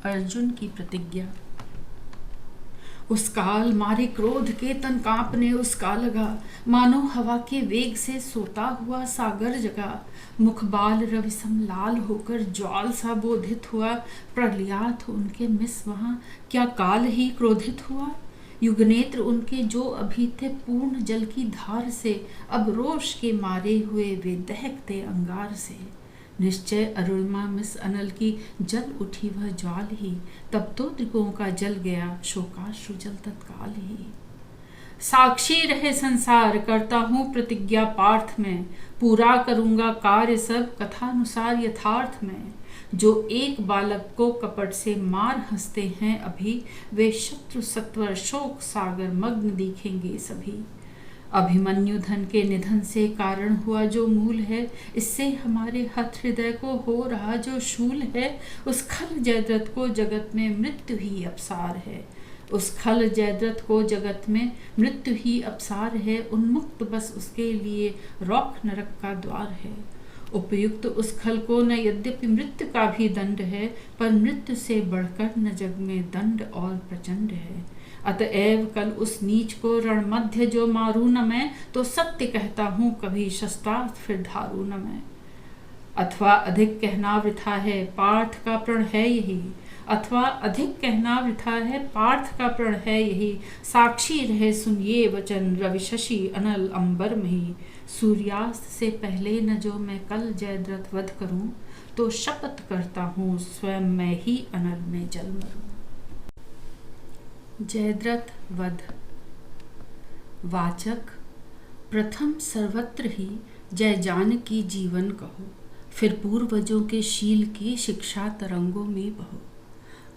अर्जुन की प्रतिज्ञा। उस काल मारे क्रोध के तन कांपने उसका लगा, मानो हवा के वेग से सोता हुआ सागर जगा। मुख बाल रविसम लाल होकर ज्वाल सा बोधित हुआ, प्रलयाथ उनके मिस वहाँ क्या काल ही क्रोधित हुआ। युगनेत्र उनके जो अभी थे पूर्ण जल की धार से, अब रोष के मारे हुए वे दहकते अंगार से। निश्चय अरुणिमा मिस अनल की जल उठी वह ज्वाल ही, तब तो दिगों का जल गया शोकाश्रु जल तत्काल ही। साक्षी रहे संसार करता हूँ प्रतिज्ञा पार्थ में, पूरा करूँगा कार्य सब कथानुसार यथार्थ में। जो एक बालक को कपट से मार हंसते हैं अभी, वे शत्रु सत्वर शोक सागर मग्न दिखेंगे सभी। अभिमन्यु धन के निधन से कारण हुआ जो मूल है, इससे हमारे हत हृदय को हो रहा जो शूल है। उस खल जयद्रथ को जगत में मृत्यु ही अपसार है, उस खल जयद्रथ को जगत में मृत्यु ही अपसार है। उन्मुक्त बस उसके लिए रौक नरक का द्वार है। उपयुक्त उस खल को न यद्यपि मृत्यु का भी दंड है, पर मृत्यु से बढ़कर न जग में दंड और प्रचंड है। अतएव कल उस नीच को रण मध्य जो मारू न मैं, तो सत्य कहता हूँ कभी शस्त्रास्त्र फिर धारू न मैं। अथवा अधिक कहना वृथा है पार्थ का प्रण है यही, अथवा अधिक कहना वृथा है पार्थ का प्रण है यही। साक्षी रहे सुनिए वचन रवि शशि अनल अंबर मही, सूर्यास्त से पहले न जो मैं कल जयद्रथ वध करूं, तो शपथ करता हूँ स्वयं मैं ही अनल में जल मरूं। जयद्रथ वध। वाचक प्रथम सर्वत्र ही जय जानकी जीवन कहो, फिर पूर्वजों के शील की शिक्षा तरंगों में बहो।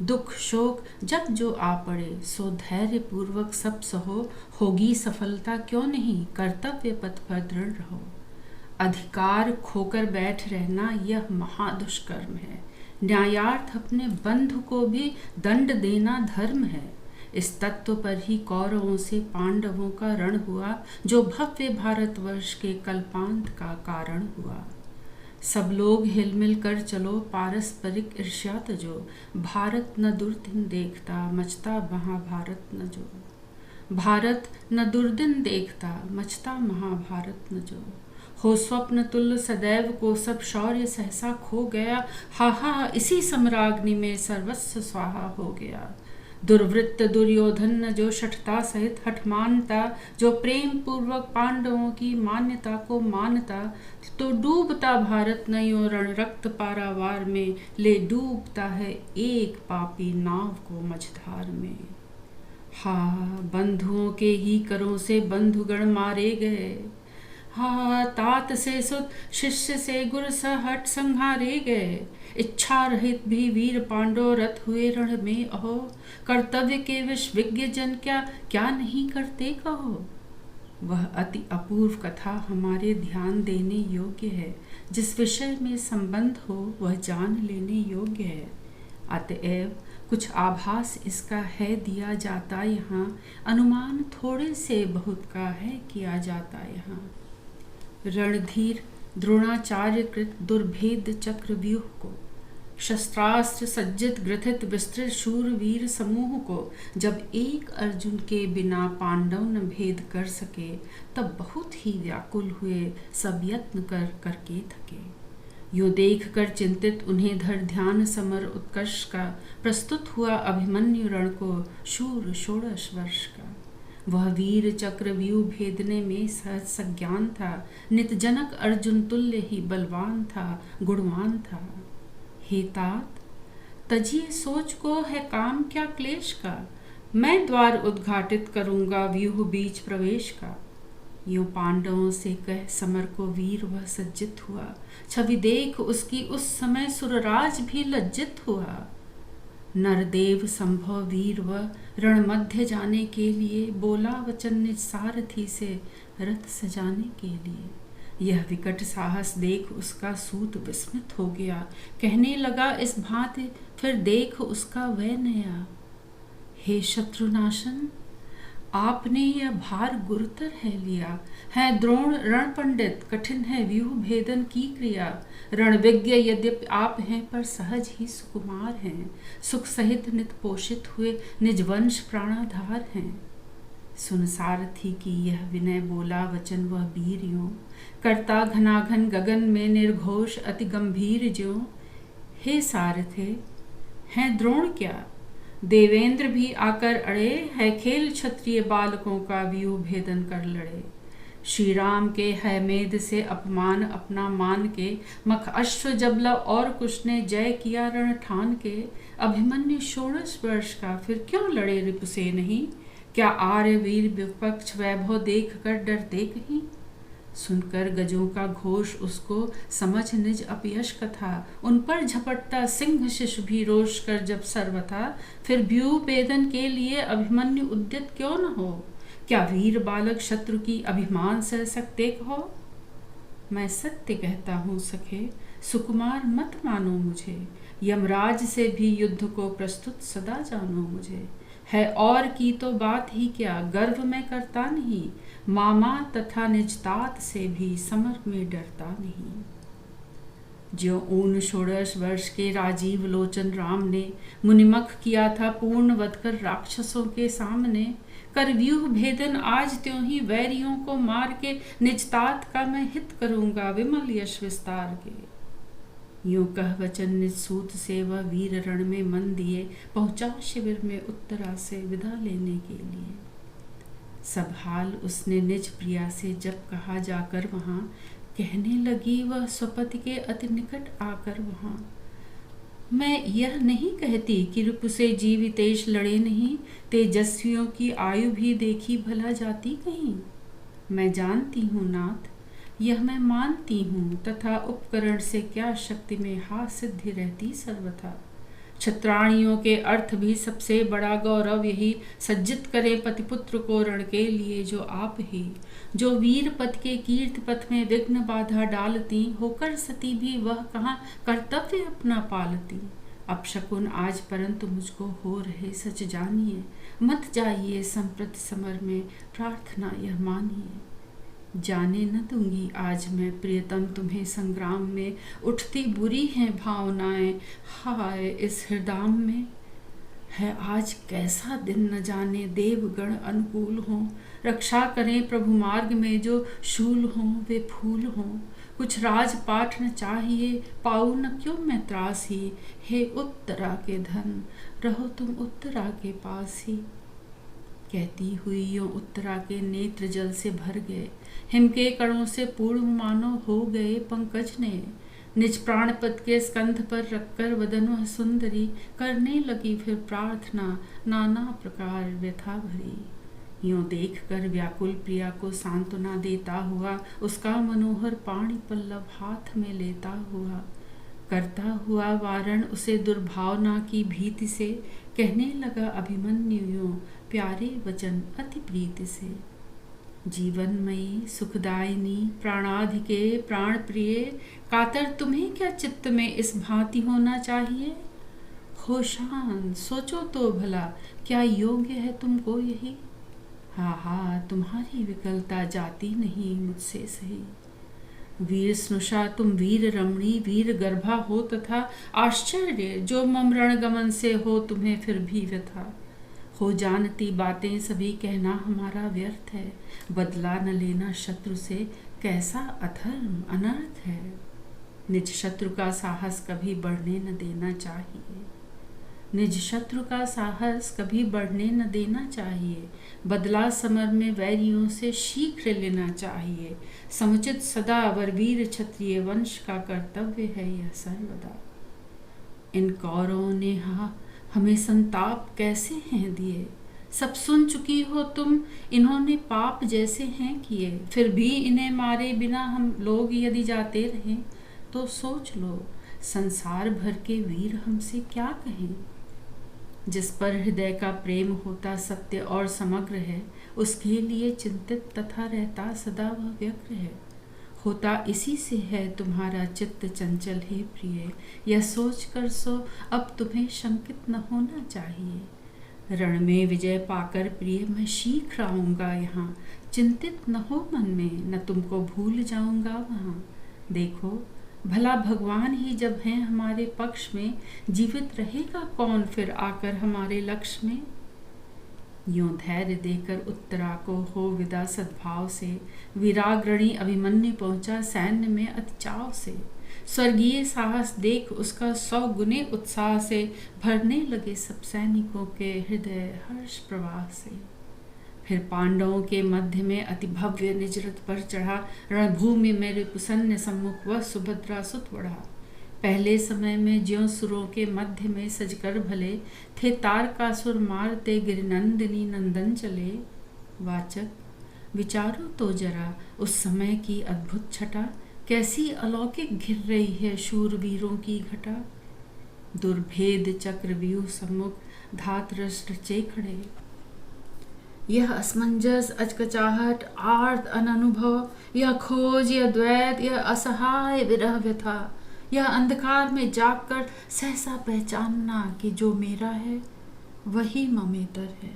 दुख शोक जब जो आ पड़े सो धैर्य पूर्वक सब सहो, होगी सफलता क्यों नहीं कर्तव्य पथ पर दृढ़ रहो। अधिकार खोकर बैठ रहना यह महादुष्कर्म है, न्यायार्थ अपने बंधु को भी दंड देना धर्म है। इस तत्व पर ही कौरवों से पांडवों का रण हुआ, जो भव्य भारतवर्ष के कल्पांत का कारण हुआ। सब लोग हिलमिल कर चलो पारस्परिक ईर्ष्या तजो, भारत न दुर्दिन देखता मचता महाभारत न जो। भारत न दुर्दिन देखता मचता महाभारत न जो। हो स्वप्न तुल्य सदैव को सब शौर्य सहसा खो गया, हा हा इसी सम्राग्नि में सर्वस्व स्वाहा हो गया। दुर्वृत्त दुर्योधन न जो शठता सहित हठमानता, जो प्रेम पूर्वक पांडवों की मान्यता को मानता, तो डूबता भारत नयो रण रक्त पारावार में, ले डूबता है एक पापी नाव को मझधार में। हाँ बंधुओं के ही करों से बंधुगण मारे गए, हाँ तात से सुत शिष्य से गुर सहट संहारे गए। इच्छा रहित भी वीर पांडव रथ हुए रण में अहो, कर्तव्य के विज्ञ जन क्या क्या नहीं करते कहो। वह अति अपूर्व कथा हमारे ध्यान देने योग्य है, जिस विषय में संबंध हो वह जान लेने योग्य है। अतएव कुछ आभास इसका है दिया जाता यहाँ, अनुमान थोड़े से बहुत का है किया जाता यहाँ। रणधीर द्रोणाचार्य कृत दुर्भेद चक्र व्यूह को, शस्त्रास्त्र सज्जित ग्रथित विस्तृत शूरवीर समूह को, जब एक अर्जुन के बिना पांडव न भेद कर सके, तब बहुत ही व्याकुल हुए सब यत्न कर करके थके। यो देख कर चिंतित उन्हें धर ध्यान समर उत्कर्ष का, प्रस्तुत हुआ अभिमन्यु रण को शूर षोडश वर्ष का। वह वीर चक्र व्यू भेदने में सहज सज्ञान था, नित जनक अर्जुन तुल्य ही बलवान था गुणवान था। हे तात तजिए सोच को है काम क्या क्लेश का, मैं द्वार उद्घाटित करूंगा व्यूह बीच प्रवेश का। यूं पांडवों से कह समर को वीर वह सज्जित हुआ, छवि देख उसकी उस समय सुरराज भी लज्जित हुआ। नरदेव संभव वीर वह रण मध्य जाने के लिए, बोला वचन निज सारथी से रथ सजाने के लिए। यह विकट साहस देख उसका सूत विस्मित हो गया, कहने लगा इस भांति फिर देख उसका वह नया। हे शत्रुनाशन आपने यह भार गुरुतर है लिया। है द्रोण रण पंडित, कठिन है व्यूह भेदन की क्रिया। रणविज्ञ यद्यपि आप हैं, पर सहज ही सुकुमार हैं। सुख सहित नित पोषित हुए, निज वंश प्राणाधार हैं। सुन सारथी की यह विनय बोला वचन, वह वीर यों करता घनाघन गगन में निर्घोष अति गंभीर ज्यों। हे सारथे, हैं द्रोण क्या, देवेंद्र भी आकर अड़े। है खेल क्षत्रिय बालकों का, व्यूह भेदन कर लड़े। श्री राम के है मेद से अपमान अपना मान के। मख अश्व जबलव और कुछ ने जय किया रण ठान के। अभिमन्यु 16 वर्ष का, फिर क्यों लड़े रिपु से नहीं। क्या आर्य वीर विपक्ष वैभव देख कर डरते कहीं। सुनकर गजों का घोष उसको समझ निज अपयश कथा। उन पर झपटता सिंह शिशु भी रोष कर जब सर्वथा। फिर व्यूह भेदन के लिए अभिमन्यु उद्यत क्यों न हो। क्या वीर बालक शत्रु की अभिमान सह सकते हो। मैं सत्य कहता हूँ सखे, सुकुमार मत मानो मुझे। यमराज से भी युद्ध को प्रस्तुत सदा जानो मुझे। है और की तो बात ही क्या, गर्व मैं करता नहीं। मामा तथा निजतात से भी समर में डरता नहीं। ज्यों 16 वर्ष के राजीव लोचन राम ने मुनिमख किया था पूर्ण वध कर राक्षसों के सामने। कर व्यूह भेदन आज त्यों ही वैरियों को मार के। निजतात का मैं हित करूंगा विमल यश विस्तार के। यूं कह वचन निज सूत से वह वीर रण में मन दिए। पहुंचा शिविर में उत्तरा से विदा लेने के लिए। सब हाल उसने निज प्रिया से जब कहा जाकर वहां। कहने लगी वह स्वपति के अति निकट आकर वहां। मैं यह नहीं कहती कि रिपु से जीवितेश लड़े नहीं। तेजस्वियों की आयु भी देखी भला जाती कहीं। मैं जानती हूँ नाथ, यह मैं मानती हूँ, तथा उपकरण से क्या शक्ति में हा सिद्धि रहती सर्वथा। क्षत्राणियों के अर्थ भी सबसे बड़ा गौरव यही। सज्जित करे पतिपुत्र को रण के लिए जो आप ही। जो वीर पथ के कीर्ति पथ में विघ्न बाधा डालती। होकर सती भी वह कहाँ कर्तव्य अपना पालती। अपशकुन आज परंतु मुझको हो रहे सच जानिए। मत जाइए संप्रति समर में, प्रार्थना यह मानिए। जाने न दूंगी आज मैं प्रियतम तुम्हें संग्राम में। उठती बुरी हैं भावनाएं हाय इस हृदय में। है आज कैसा दिन न जाने, देवगण अनुकूल हों। रक्षा करें प्रभु मार्ग में, जो शूल हों वे फूल हों। कुछ राजपाठ न चाहिए, पाऊँ न क्यों मैं त्रास ही। हे उत्तरा के धन, रहो तुम उत्तरा के पास ही। कहती हुई यों उत्तरा के नेत्र जल से भर गए। हिम के कणों से पूर्ण मानो हो गए पंकज ने। निज प्राणपद के स्कंध पर रखकर वदन वह सुंदरी। करने लगी फिर प्रार्थना नाना प्रकार व्यथा भरी। यों देख कर व्याकुल प्रिया को सांत्वना देता हुआ। उसका मनोहर पाणी पल्लव हाथ में लेता हुआ। करता हुआ वारण उसे दुर्भावना की भीति से। कहने लगा अभिमन्यु यों प्यारे वचन अति प्रीति से। जीवनमयी सुखदायिनी प्राणाधि के प्राण प्रिय। कातर तुम्हें क्या चित्त में इस भांति होना चाहिए। होशान सोचो तो भला, क्या योग्य है तुमको यही। हा तुम्हारी विकलता जाती नहीं मुझसे सही। वीर स्नुषा तुम वीर रमणी वीर गर्भा हो तथा। आश्चर्य जो मम रणगमन से हो तुम्हें फिर भी व्यथा। हो जानती बातें सभी कहना हमारा व्यर्थ है। बदला न लेना शत्रु से, कैसा अधर्म अनर्थ है। निज शत्रु का साहस कभी बढ़ने न देना चाहिए। निज शत्रु का साहस कभी बढ़ने न देना चाहिए। बदला समर में वैरियों से शीघ्र लेना चाहिए। समुचित सदा वरवीर क्षत्रिय वंश का कर्तव्य है यह सर्वदा। इन कौरवों ने हमें संताप कैसे हैं दिए। सब सुन चुकी हो तुम, इन्होंने पाप जैसे हैं किए। फिर भी इन्हें मारे बिना हम लोग यदि जाते रहें, तो सोच लो संसार भर के वीर हमसे क्या कहें। जिस पर हृदय का प्रेम होता सत्य और समग्र है, उसके लिए चिंतित तथा रहता सदा वह व्यग्र है। होता इसी से है तुम्हारा चित्त चंचल हे प्रिय। यह सोच कर सो अब तुम्हें शंकित न होना चाहिए। रण में विजय पाकर प्रिय मैं शीघ्र आऊँगा यहाँ, चिंतित न हो मन में, न तुमको भूल जाऊँगा वहाँ। देखो भला भगवान ही जब हैं हमारे पक्ष में, जीवित रहेगा कौन फिर आकर हमारे लक्ष्य में। यूं धैर्य देकर उत्तरा को हो विदा सद्भाव से, वीराग्रणी अभिमन्यु पहुंचा सैन्य में अति चाव से। स्वर्गीय साहस देख उसका 100 गुने उत्साह से, भरने लगे सब सैनिकों के हृदय हर्ष प्रवाह से। फिर पांडवों के मध्य में अति भव्य निज रथ पर चढ़ा, रणभूमि में रिपुसन्य सम्मुख वह सुभद्रा सुत बढ़ा। पहले समय में ज्यों सुरों के मध्य में सजकर भले, थे तारकासुर मारते गिरिनंदिनी नंदन चले। वाचक विचारो तो जरा उस समय की अद्भुत छटा, कैसी अलौकिक घिर रही है शूरवीरों की घटा। दुर्भेद चक्रव्यूह सम्मुख धात रस रचे खड़े, यह असमंजस अचकचाहट आर्त अनुभव, यह खोज यह द्वैत यह असहाय विरह व्यथा, यह अंधकार में जागकर सहसा पहचानना कि जो मेरा है वही ममेतर है।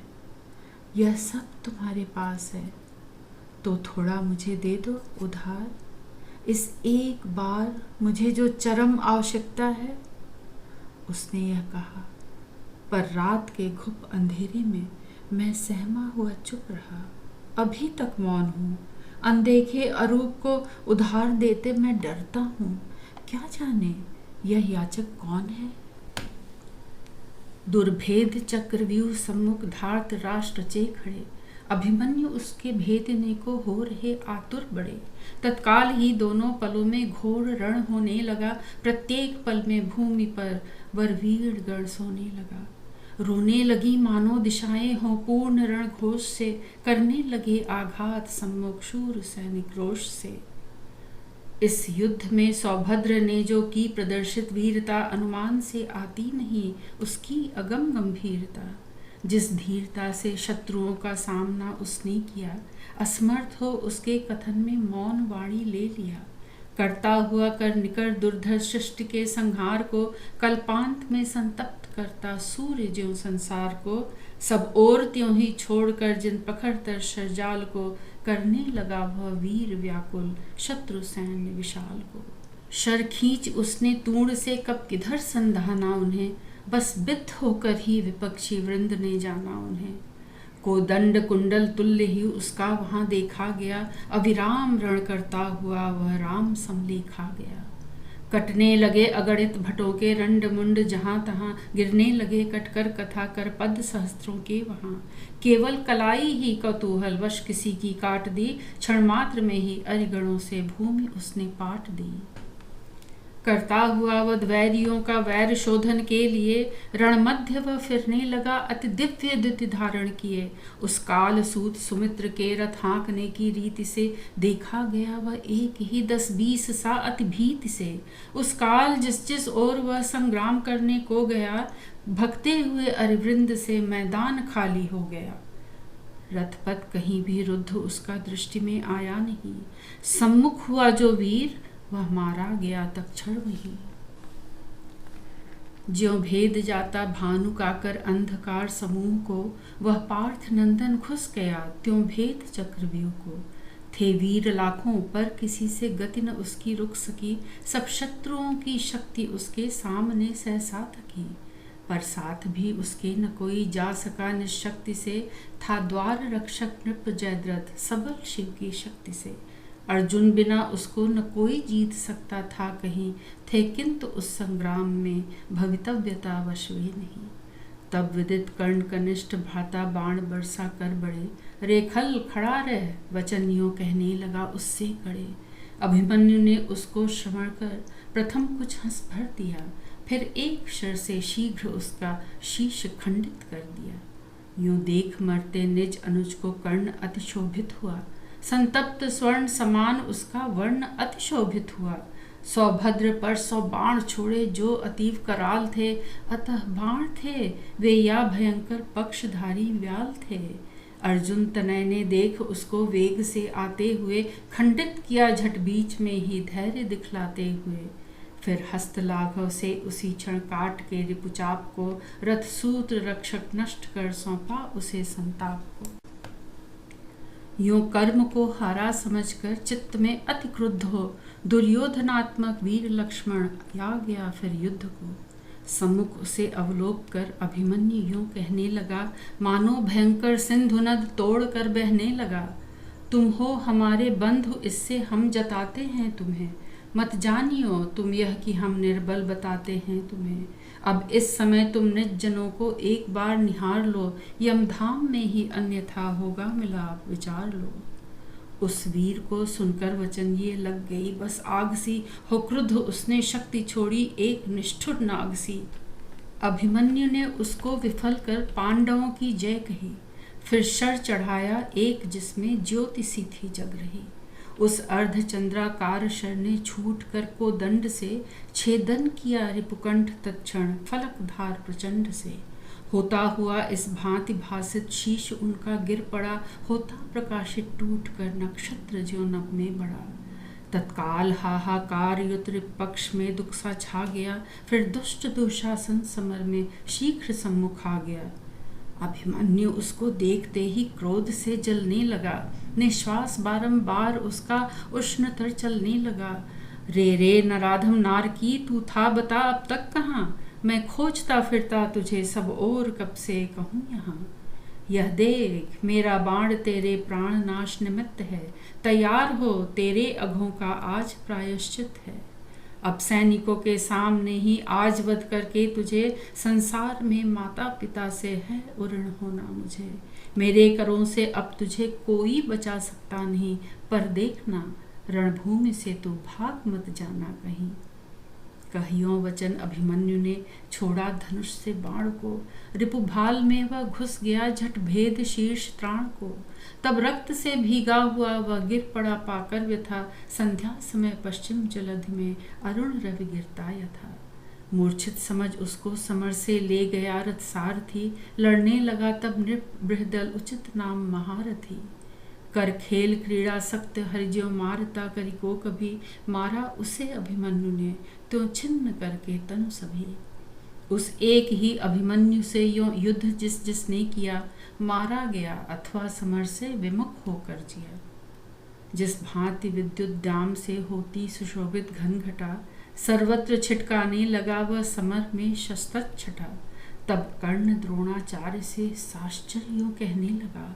यह सब तुम्हारे पास है तो थोड़ा मुझे दे दो उधार, इस एक बार मुझे जो चरम आवश्यकता है। उसने यह कहा, पर रात के घुप अंधेरे में मैं सहमा हुआ चुप रहा, अभी तक मौन हूँ। अनदेखे अरूप को उधार देते मैं डरता हूँ, क्या जाने यह याचक कौन है। दुर्भेद चक्रव्यूह सम्मुख धार्त राष्ट्र रचे खड़े, अभिमन्यु उसके भेदने को हो रहे आतुर बड़े। तत्काल ही दोनों पलों में घोर रण होने लगा, प्रत्येक पल में भूमि पर वरवीर गण सोने लगा। रोने लगी मानो दिशाएं हों पूर्ण रण घोष से, करने लगे आघात सम्मुख शूर सैनिक रोष से। इस युद्ध में सौभद्र ने जो की प्रदर्शित वीरता, अनुमान से आती नहीं उसकी अगम गंभीरता। जिस धीरता से शत्रुओं का सामना उसने किया, असमर्थ हो उसके कथन में मौन वाणी ले लिया। करता हुआ कर निकर दुर्धर सृष्टि के संहार को, कल्पांत में संतप्त करता सूर्य ज्यों संसार को। सब ओर त्यों ही छोड़कर जिन पखड़तर शरजाल को, करने लगा वह वीर व्याकुल शत्रु सैन्य विशाल को। शर खींच उसने तूण से कब किधर संधाना उन्हें, बस बिद्ध होकर ही विपक्षी वृंद ने जाना उन्हें। कोदंड कुंडल तुल्य ही उसका वहां देखा गया, अविराम रण करता हुआ वह राम समलेखा गया। कटने लगे अगणित भटों के रंड मुंड जहां तहां, गिरने लगे कटकर कथा कर पद सहस्त्रों के वहां। केवल कलाई ही कौतूहल वश किसी की काट दी, क्षण मात्र में ही अरिगणों से भूमि उसने पाट दी। करता हुआ वह वैरियों का वैर शोधन के लिए, रण मध्य वह फिरने लगा अति दिव्य द्युति धारण किए। उस काल सूत सुमित्र के रथ हाँकने की रीति से, देखा गया वह एक ही 10-20 सा अति भीति से। उस काल जिस जिस ओर वह संग्राम करने को गया, भगते हुए अरिवृंद से मैदान खाली हो गया। रथपथ कहीं भी रुद्ध उसका दृष्टि में आया नहीं, सम्मुख हुआ जो वीर वह मारा गया तत्क्षण वही। ज्यों भेद जाता भानु काकर अंधकार समूह को, वह पार्थ नंदन घुस गया त्यों भेद चक्रव्यूह को। थे वीर लाखों पर किसी से गति न उसकी रुक सकी, सब शत्रुओं की शक्ति उसके सामने सहसा थकी। पर साथ भी उसके न कोई जा सका निशक्ति से, था द्वार रक्षक नृप जयद्रथ सबल शिव की शक्ति से। अर्जुन बिना उसको न कोई जीत सकता था कहीं, थे किंतु उस संग्राम में भवितव्यता वश वे नहीं। तब विदित कर्ण कनिष्ठ भ्राता बाण बरसा कर बड़े, रेखल खड़ा रह वचन यूं कहने लगा उससे कड़े। अभिमन्यु ने उसको श्रवण कर प्रथम कुछ हंस भर दिया, फिर एक शर से शीघ्र उसका शीश खंडित कर दिया। यूं देख मरते निज अनुज को कर्ण अति शोभित हुआ, संतप्त स्वर्ण समान उसका वर्ण अति शोभित हुआ। सौभद्र पर 100 बाण छोड़े जो अतीव कराल थे, अतः बाण थे वे या भयंकर पक्षधारी व्याल थे। अर्जुन तनय ने देख उसको वेग से आते हुए, खंडित किया झट बीच में ही धैर्य दिखलाते हुए। फिर हस्तलाघव से उसी क्षण काट के रिपुचाप को रथ सूत्र रक्षक नष्ट कर सौंपा उसे संताप को। यूं कर्म को हारा समझकर चित्त में अति क्रुद्ध हो दुर्योधनात्मक वीर लक्ष्मण आ गया फिर युद्ध को। सम्मुख उसे अवलोक कर अभिमन्यु यूं कहने लगा, मानो भयंकर सिंधु नद तोड़ कर बहने लगा। तुम हो हमारे बंधु, इससे हम जताते हैं तुम्हें, मत जानियो तुम यह कि हम निर्बल बताते हैं तुम्हें। अब इस समय तुम निज जनों को एक बार निहार लो, यमधाम में ही अन्यथा होगा मिलाप विचार लो। उस वीर को सुनकर वचन ये लग गई बस आग सी, हो क्रुद्ध उसने शक्ति छोड़ी एक निष्ठुर नाग सी। अभिमन्यु ने उसको विफल कर पांडवों की जय कही, फिर शर चढ़ाया एक जिसमें ज्योति सी थी जग रही। उस अर्धचंद्राकार शर ने छूट कर को दंड से छेदन किया रिपुकंठ तत्क्षण फलक धार प्रचंड से। होता हुआ इस भांति भासित शीश उनका गिर पड़ा, होता प्रकाशित टूट कर नक्षत्र ज्यों नभ में बढ़ा। तत्काल हाहाकार युद्ध पक्ष में दुख सा छा गया, फिर दुष्ट दुशासन समर में शीघ्र सम्मुख आ गया। अभिमन्यु उसको देखते ही क्रोध से जलने लगा, निश्वास बारंबार उसका उष्णतर चलने लगा। रे रे नराधम नार की, तू था बता अब तक कहाँ, मैं खोजता फिरता तुझे सब और कब से कहूँ यहाँ। यह देख मेरा बाण तेरे प्राण नाश निमित्त है, तैयार हो तेरे अघों का आज प्रायश्चित है। अब सैनिकों के सामने ही आज वध करके तुझे संसार में माता पिता से है उऋण होना मुझे। मेरे करों से अब तुझे कोई बचा सकता नहीं, पर देखना रणभूमि से तू भाग मत जाना कहीं। कहियों वचन अभिमन्यु ने छोड़ा धनुष से बाण को, रिपुभाल में वह घुस गया झट भेद शीर्ष त्राण को। तब रक्त से भीगा हुआ वह गिर पड़ा पाकर व्यथा, संध्या समय पश्चिम जलधि में अरुण रवि गिरता यथा। मूर्छित समझ उसको समर से ले गया रथ सारथी, लड़ने लगा तब नृप बृहदल उचित नाम महारथी। कर खेल क्रीड़ा सक्त हरिज्यो मारता, करी को कभी मारा उसे अभिमन्यु ने, तो छिन्न करके तनु सभी। उस एक ही अभिमन्यु से यो युद्ध जिस जिसने किया, मारा गया अथवा समर से विमुख होकर जिया। जिस भांति विद्युत दाम से होती सुशोभित घन घटा, सर्वत्र छिटकाने लगा वह समर में शस्त्र छटा। तब कर्ण द्रोणाचार्य से साश्चर्यों कहने लगा,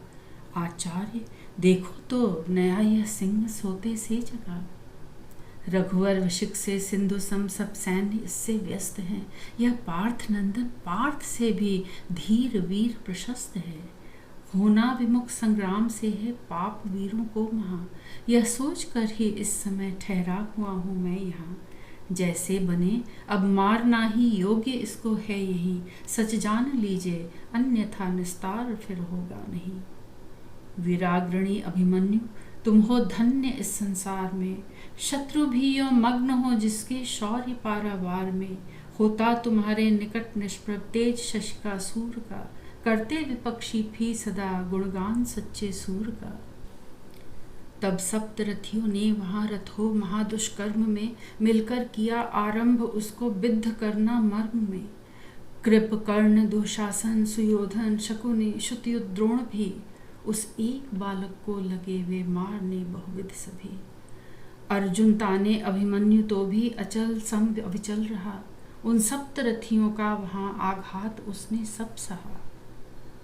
आचार्य देखो तो नया यह सिंह सोते से जगा। रघुवर वशिक से सिंधु सम सब सैन्य इससे व्यस्त हैं, यह पार्थ नंदन पार्थ से भी धीर वीर प्रशस्त है। होना विमुख संग्राम से है पाप वीरों को महा, यह सोच कर ही इस समय ठहरा हुआ हूँ मैं यहाँ। जैसे बने अब मारना ही योग्य इसको है यही, सच जान लीजिए अन्यथा निस्तार फिर होगा नहीं। वीराग्रणी अभिमन्यु तुम हो धन्य इस संसार में, शत्रु भी यो मग्न हो जिसके शौर्य पारावार में। होता तुम्हारे निकट निष्प्रभ तेज शशिका सूर का, करते विपक्षी भी सदा गुणगान सच्चे सूर का। तब सप्तरथियों ने वहाँ रथो महादुष्कर्म में मिलकर किया आरंभ उसको विद्ध करना मर्म में। कृप कर्ण दुशासन सुयोधन शकुनि श्रुतयुध द्रोण भी, उस एक बालक को लगे वे मारने बहुविध सभी। अर्जुन ताने अभिमन्यु तो भी अचल सम अविचल रहा, उन सप्तरथियों का वहाँ आघात उसने सब सहा।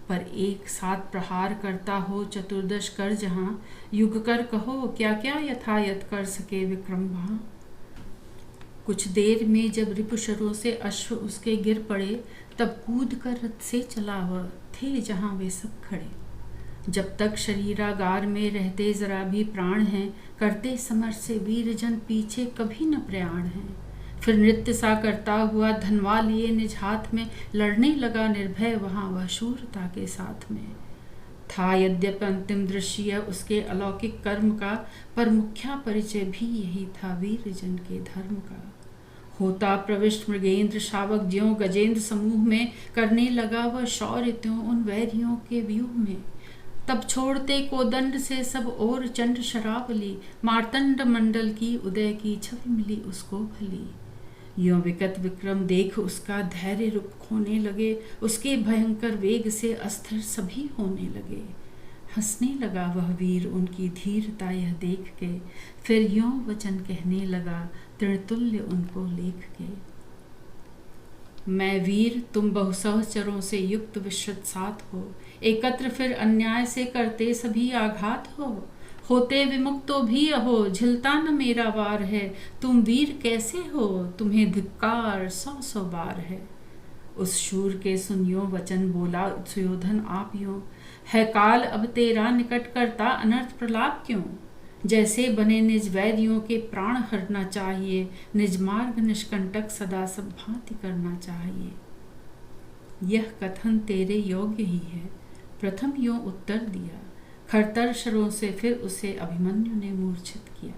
पर एक साथ प्रहार करता हो चतुर्दश कर जहाँ, युग कर कहो क्या क्या यथायथ कर सके विक्रम वहाँ। कुछ देर में जब रिपुशरों से अश्व उसके गिर पड़े, तब कूद कर रथ से चला वह, थे जहाँ वे सब खड़े। जब तक शरीरागार में रहते जरा भी प्राण हैं, करते समर से वीरजन पीछे कभी न प्रयाण हैं। फिर नृत्य सा करता हुआ धनवा लिए निज हाथ में, लड़ने लगा निर्भय वहाँ वह शूरता के साथ में। था यद्यपि अंतिम दृश्य उसके अलौकिक कर्म का, पर मुख्य परिचय भी यही था वीरजन के धर्म का। होता प्रविष्ट मृगेंद्र शावक ज्यों गजेंद्र समूह में, करने लगा वह शौर्य त्यों उन वैरियों के व्यूह में। तब छोड़ते कोदंड से सब और चंड शरावली, मार्तंड मंडल की उदय की छवि मिली उसको भली। यों विकट विक्रम देख उसका धैर्य रूप खोने लगे, उसके भयंकर वेग से अस्थिर सभी होने लगे। हंसने लगा वह वीर उनकी धीरता यह देख के, फिर यों वचन कहने लगा तृणतुल्य उनको लेख के। मैं वीर तुम बहुसहचरों से युक्त विश्रुत साथ हो, एकत्र फिर अन्याय से करते सभी आघात हो। होते विमुक्तो भी अहो, झिलता न मेरा वार है, तुम वीर कैसे हो, तुम्हें धिक्कार 100 बार है। उस शूर के सुनियो वचन बोला सुयोधन आप यूं, है काल अब तेरा निकट करता अनर्थ प्रलाप क्यों। जैसे बने निज वैरियों के प्राण हरना चाहिए, निज मार्ग निष्कंटक सदा सब भांति करना चाहिए। यह कथन तेरे योग्य ही है, प्रथम यों उत्तर दिया। खरतर शरों से फिर उसे अभिमन्यु ने मूर्छित किया।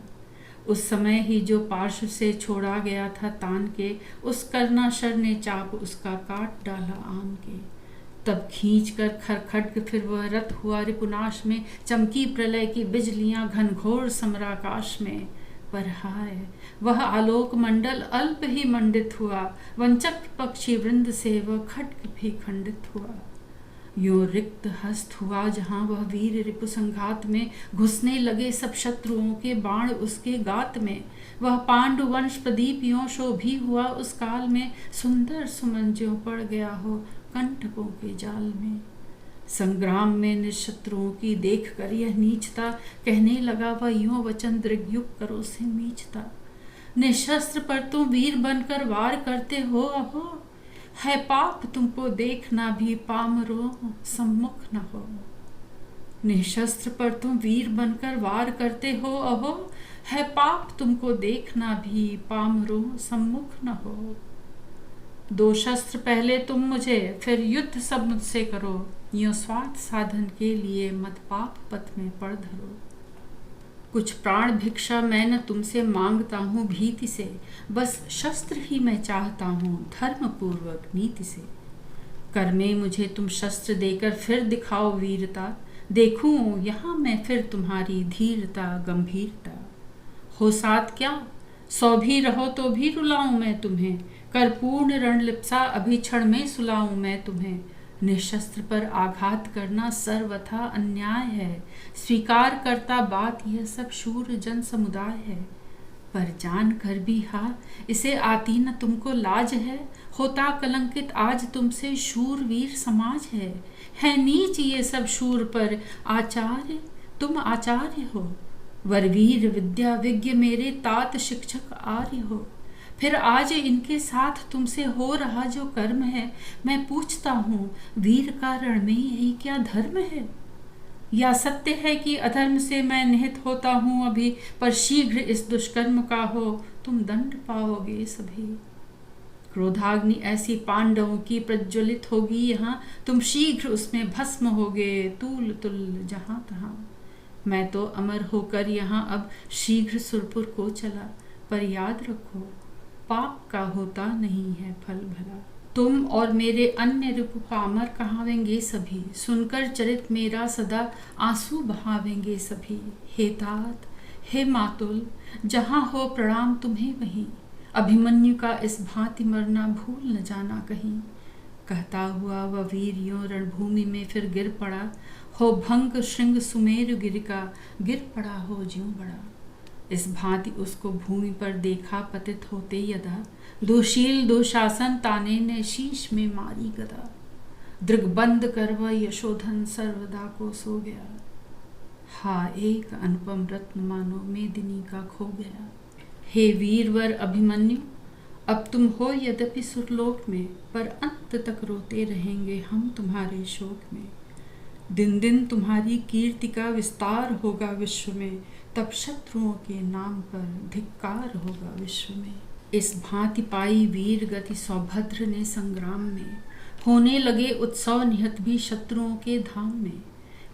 उस समय ही जो पार्श्व से छोड़ा गया था तान के, उस कर्णाशर ने चाप उसका काट डाला आन के। तब खींच कर खरखड्ग फिर वह रथ हुआ रिपुनाश में, चमकी प्रलय की बिजलियां घनघोर समराकाश में। पर हाय वह आलोक मंडल अल्प ही मंडित हुआ, वंचक पक्षी वृंद से वह खड्ग भी खंडित हुआ। यो रिक्त हस्त हुआ जहां वह वीर रिपु संघात में, घुसने लगे सब शत्रुओं के बाण उसके गात में। वह पांडु वंश प्रदीप यों शोभी हुआ उस काल में, सुंदर सुमन ज्यों पड़ गया हो कंटकों के जाल में। संग्राम में निशत्रुओं की देख कर यह नीचता, कहने लगा वह यूं वचन दृग्युक्त करो से मीचता। निशस्त्र पर तुम वीर बनकर वार करते हो अहो, है पाप तुमको देखना भी पामरो सम्मुख न हो। निशस्त्र पर तुम वीर बनकर वार करते हो अहो, है पाप तुमको देखना भी पामरो सम्मुख न हो। दो शस्त्र पहले तुम मुझे, फिर युद्ध सब मुझसे करो, यूं स्वार्थ साधन के लिए मत पाप पथ में पड़ धरो। कुछ प्राण भिक्षा मैं न तुमसे मांगता हूँ भीति से, बस शस्त्र ही मैं चाहता हूँ धर्म पूर्वक नीति से। कर में मुझे तुम शस्त्र देकर फिर दिखाओ वीरता, देखूं यहाँ मैं फिर तुम्हारी धीरता गंभीरता। हो साथ क्या 100 भी रहो तो भी रुलाऊं मैं तुम्हें, कर पूर्ण रणलिप्सा अभी क्षण में सुलाऊं मैं तुम्हें। निशस्त्र पर आघात करना सर्वथा अन्याय है, स्वीकार करता बात यह सब शूर जन समुदाय है। पर जान कर भी इसे आती न तुमको लाज है, होता कलंकित आज तुमसे शूरवीर समाज है नीच ये सब शूर पर आचार्य तुम आचार्य हो। वरवीर विद्या विज्ञ मेरे तात शिक्षक आर्य हो, फिर आज इनके साथ तुमसे हो रहा जो कर्म है, मैं पूछता हूँ वीर का रण में यही क्या धर्म है। या सत्य है कि अधर्म से मैं निहित होता हूँ अभी, पर शीघ्र इस दुष्कर्म का हो तुम दंड पाओगे सभी। क्रोधाग्नि ऐसी पांडवों की प्रज्वलित होगी यहाँ, तुम शीघ्र उसमें भस्म होगे तूल तुल जहाँ तहाँ। मैं तो अमर होकर यहाँ अब शीघ्र सुरपुर को चला, पर याद रखो पाप का होता नहीं है फल भला। तुम और मेरे अन्य रिपु पामर कहावेंगे सभी, सुनकर चरित मेरा सदा आंसू बहावेंगे सभी। हे तात हे मातुल जहाँ हो प्रणाम तुम्हें वहीं, अभिमन्यु का इस भांति मरना भूल न जाना कहीं। कहता हुआ वह वीर यों रणभूमि में फिर गिर पड़ा, हो भंग श्रृंग सुमेरु गिरिका गिर पड़ा हो ज्यों बड़ा। इस भांति उसको भूमि पर देखा पतित होते यदा, दोशील दुशासन ताने ने शीश में मारी गदा। दृग्बंद कर वह यशोधन सर्वदा को सो गया, हा एक अनुपम रत्न मानो मेदिनी का खो गया। हे वीरवर अभिमन्यु अब तुम हो यद्यपि सुरलोक में, पर अंत तक रोते रहेंगे हम तुम्हारे शोक में। दिन दिन तुम्हारी कीर्ति का विस्तार होगा विश्व में, तब शत्रुओं के नाम पर धिक्कार होगा विश्व में। इस भांति पाई वीर गति सौभद्र ने संग्राम में, होने लगे उत्सव निहत भी शत्रुओं के धाम में।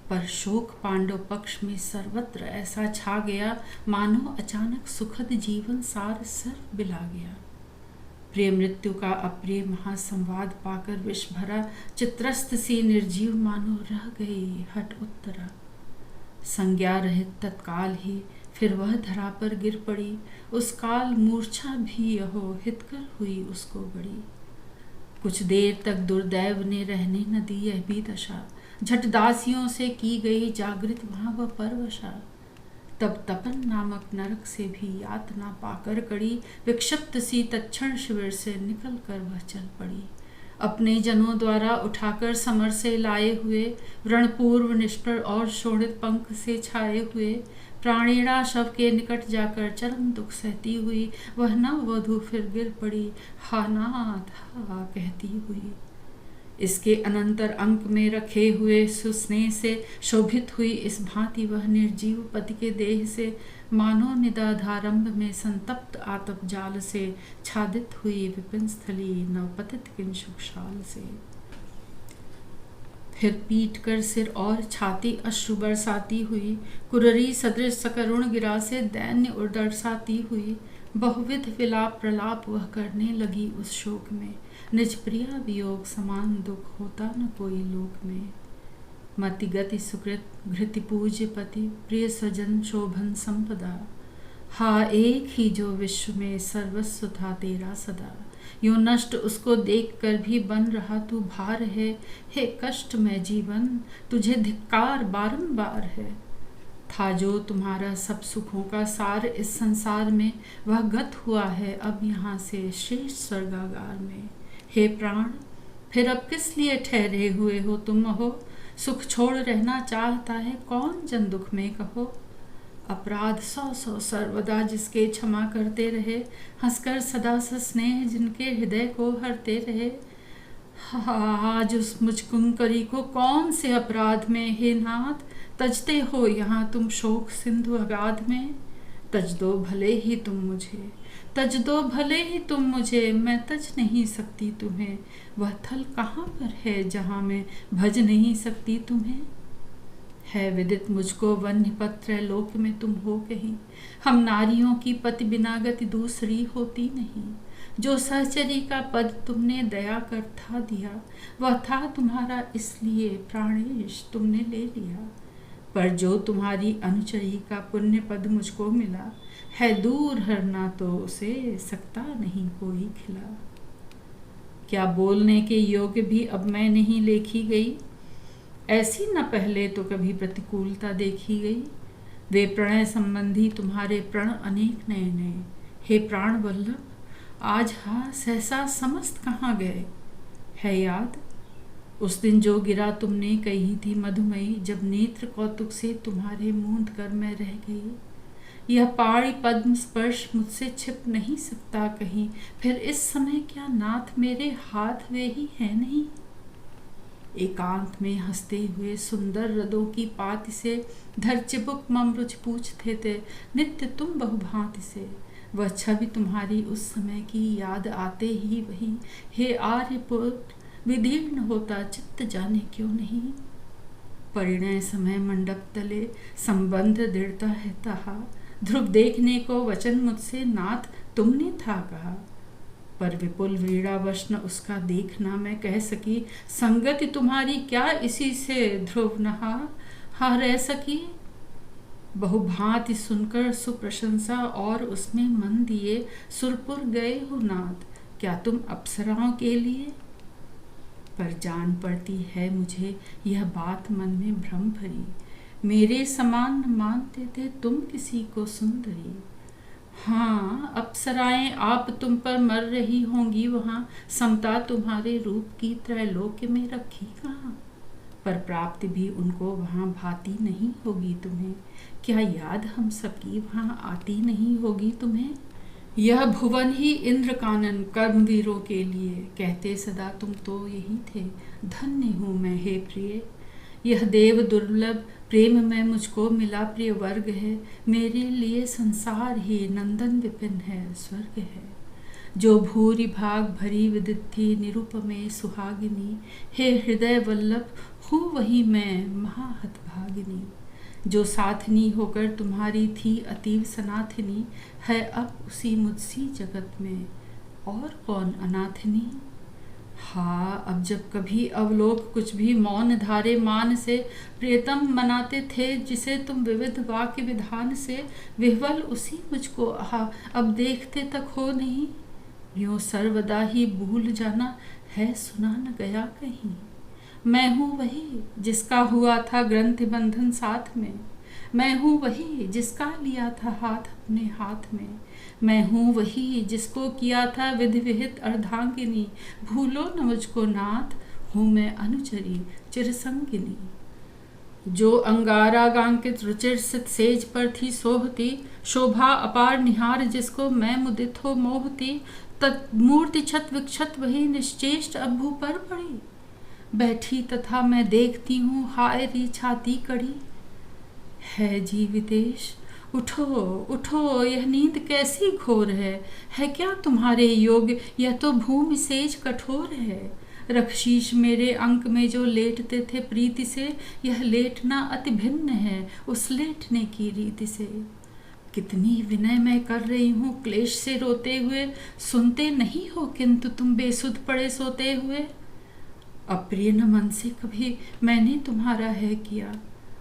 पर शोक पांडव पक्ष में सर्वत्र ऐसा छा गया, मानो अचानक सुखद जीवन सार सर्व बिला गया। प्रिय मृत्यु का अप्रिय महासंवाद पाकर विष भरा, चित्रस्त सी निर्जीव मानो रह गई हट उत्तरा। संज्ञा रहित तत्काल ही फिर वह धरा पर गिर पड़ी, उस काल मूर्छा भी यहो हितकर हुई उसको बड़ी। कुछ देर तक दुर्दैव ने रहने न दी यह भी दशा, झट दासियों से की गई जागृत वहाँ वह परवशा। तब तपन नामक नरक से भी यातना पाकर कड़ी, विक्षिप्त सी तत्क्षण शिविर से निकल कर वह चल पड़ी। अपने जनों द्वारा उठाकर समर से लाए हुए, व्रणपूर्व निष्प्रभ और शोणित पंख से छाए हुए, प्राणीणा शव के निकट जाकर चरम दुख सहती हुई वह नववधू फिर गिर पड़ी, हा नाथ हा कहती हुई। इसके अनंतर अंक में रखे हुए सुस्नेह से शोभित हुई इस भांति वह निर्जीव पति के देह से मानो निदाधारंभ में संतप्त आतप जाल से छादित हुई विपिन स्थली नवपतित किंशुक शाल से। फिर पीट कर सिर और छाती अश्रु बरसाती हुई, कुररी सदृश सकरुण गिरा से दैन्य उदरसाती हुई, बहुविध विलाप प्रलाप वह करने लगी उस शोक में, निज प्रिया वियोग समान दुख होता न कोई लोक में। मति गति सुकृत घृति पूज्य पति, प्रिय स्वजन शोभन संपदा, हा एक ही जो विश्व में सर्वस्व था तेरा सदा। यूं नष्ट उसको देख कर भी बन रहा तू भार है, हे कष्ट में जीवन तुझे धिक्कार बारंबार है। था जो तुम्हारा सब सुखों का सार इस संसार में, वह गत हुआ है अब यहाँ से श्रेष्ठ स्वर्गागार में। हे प्राण फिर अब किस लिए ठहरे हुए हो तुम हो, सुख छोड़ रहना चाहता है कौन जन दुख में कहो। अपराध सौ सौ सर्वदा जिसके क्षमा करते रहे, हंसकर सदा स्नेह जिनके हृदय को हरते रहे। आज उस मुझ कुंकरी को कौन से अपराध में हे नाथ, तजते हो यहाँ तुम शोक सिंधु अगाध में। तज दो भले ही तुम मुझे, तज दो भले ही तुम मुझे, मैं तज नहीं सकती तुम्हें। वह थल कहाँ पर है जहाँ मैं भज नहीं सकती तुम्हें। है विदित मुझको वन्य पत्र लोक में तुम हो कहीं, हम नारियों की पति बिना गति दूसरी होती नहीं। जो सहचरी का पद तुमने दया कर था दिया, वह था तुम्हारा इसलिए प्राणेश तुमने ले लिया। पर जो तुम्हारी अनुचरी का पुण्य पद मुझको मिला, है दूर हरना तो उसे सकता नहीं कोई खिला। क्या बोलने के योग्य भी अब मैं नहीं लेखी गई, ऐसी न पहले तो कभी प्रतिकूलता देखी गई। वे प्रणय संबंधी तुम्हारे प्रण अनेक नए नए, हे प्राण वल्लभ आज हा सहसा समस्त कहाँ गए। है याद उस दिन जो गिरा तुमने कही थी मधुमयी, जब नेत्र कौतुक से तुम्हारे मूंद कर मैं रह गई। यह पाणी पद्म स्पर्श मुझसे छिप नहीं सकता कहीं, फिर इस समय क्या नाथ मेरे हाथ वे ही हैं नहीं। एकांत में हंसते हुए सुंदर रदों की पात से, धर चिबुक मम रुचि पूछते थे नित्य तुम बहुभांति से। वह छवि तुम्हारी उस समय की याद आते ही वही, हे आर्यपुत्र विदीर्ण होता चित्त जाने क्यों नहीं। परिणय समय मंडप तले संबंध दृढ़ता है तहा, ध्रुव देखने को वचन मुझसे नाथ तुमने था कहा। पर विपुल वीणा वशन उसका देखना मैं कह सकी, संगति तुम्हारी क्या इसी से ध्रुव नहा हा रह सकी। बहुभांति सुनकर सुप्रशंसा और उसमें मन दिए, सुरपुर गए हो नाथ क्या तुम अप्सराओं के लिए। पर जान पड़ती है मुझे यह बात मन में भ्रम भरी, मेरे समान मानते थे तुम किसी को सुंदरी। हाँ अप्सराएं आप तुम पर मर रही होंगी वहाँ, समता तुम्हारे रूप की त्रैलोक्य में रखी कहाँ। पर प्राप्ति भी उनको वहाँ भाती नहीं होगी तुम्हें, क्या याद हम सबकी वहाँ आती नहीं होगी तुम्हें। यह भुवन ही इंद्र कानन कर्मवीरों के लिए, कहते सदा तुम तो यही थे धन्य हूँ मैं हे प्रिय। यह देव दुर्लभ प्रेम में मुझको मिला प्रिय वर्ग है, मेरे लिए संसार ही नंदन विपिन है स्वर्ग है। जो भूरि भाग भरी विदित थी निरुपमे सुहागिनी, हे हृदय वल्लभ हूँ वही मैं महाहतभागिनी। जो साथनी होकर तुम्हारी थी अतीव सनाथिनी, है अब उसी मुझसी जगत में और कौन अनाथिनी। हाँ, अब जब कभी अवलोक कुछ भी मौन धारे मान से, प्रियतम मनाते थे जिसे तुम विविध वाक्य विधान से, विह्वल उसी मुझको आहा, अब देखते तक हो नहीं। यूँ सर्वदा ही भूल जाना है सुना न गया कहीं। मैं हूँ वही जिसका हुआ था ग्रंथि बंधन साथ में, मैं हूँ वही जिसका लिया था हाथ अपने हाथ में, मैं हूँ वही जिसको किया था विधि विहित अर्धांगिनी। भूलो न मुझको नाथ, हूँ मैं अनुचरी चिरसंगिनी। जो अंगारा गांकित रुचिर सित सेज पर थी सोहती, शोभा अपार निहार जिसको मैं मुदित हो मोहती, तत्मूर्ति छत विक्षत वही निश्चेष्ट अभू पर पड़ी। बैठी तथा मैं देखती हूँ हाय री छाती कड़ी। है जीवितेश उठो उठो, यह नींद कैसी घोर है क्या तुम्हारे योग, यह तो भूमि सेज कठोर है। रक्षीश मेरे अंक में जो लेटते थे प्रीति से, यह लेटना अति भिन्न है उस लेटने की रीति से। कितनी विनय मैं कर रही हूँ क्लेश से रोते हुए, सुनते नहीं हो किंतु तुम बेसुध पड़े सोते हुए। अप्रिय न मन से कभी मैंने तुम्हारा है किया,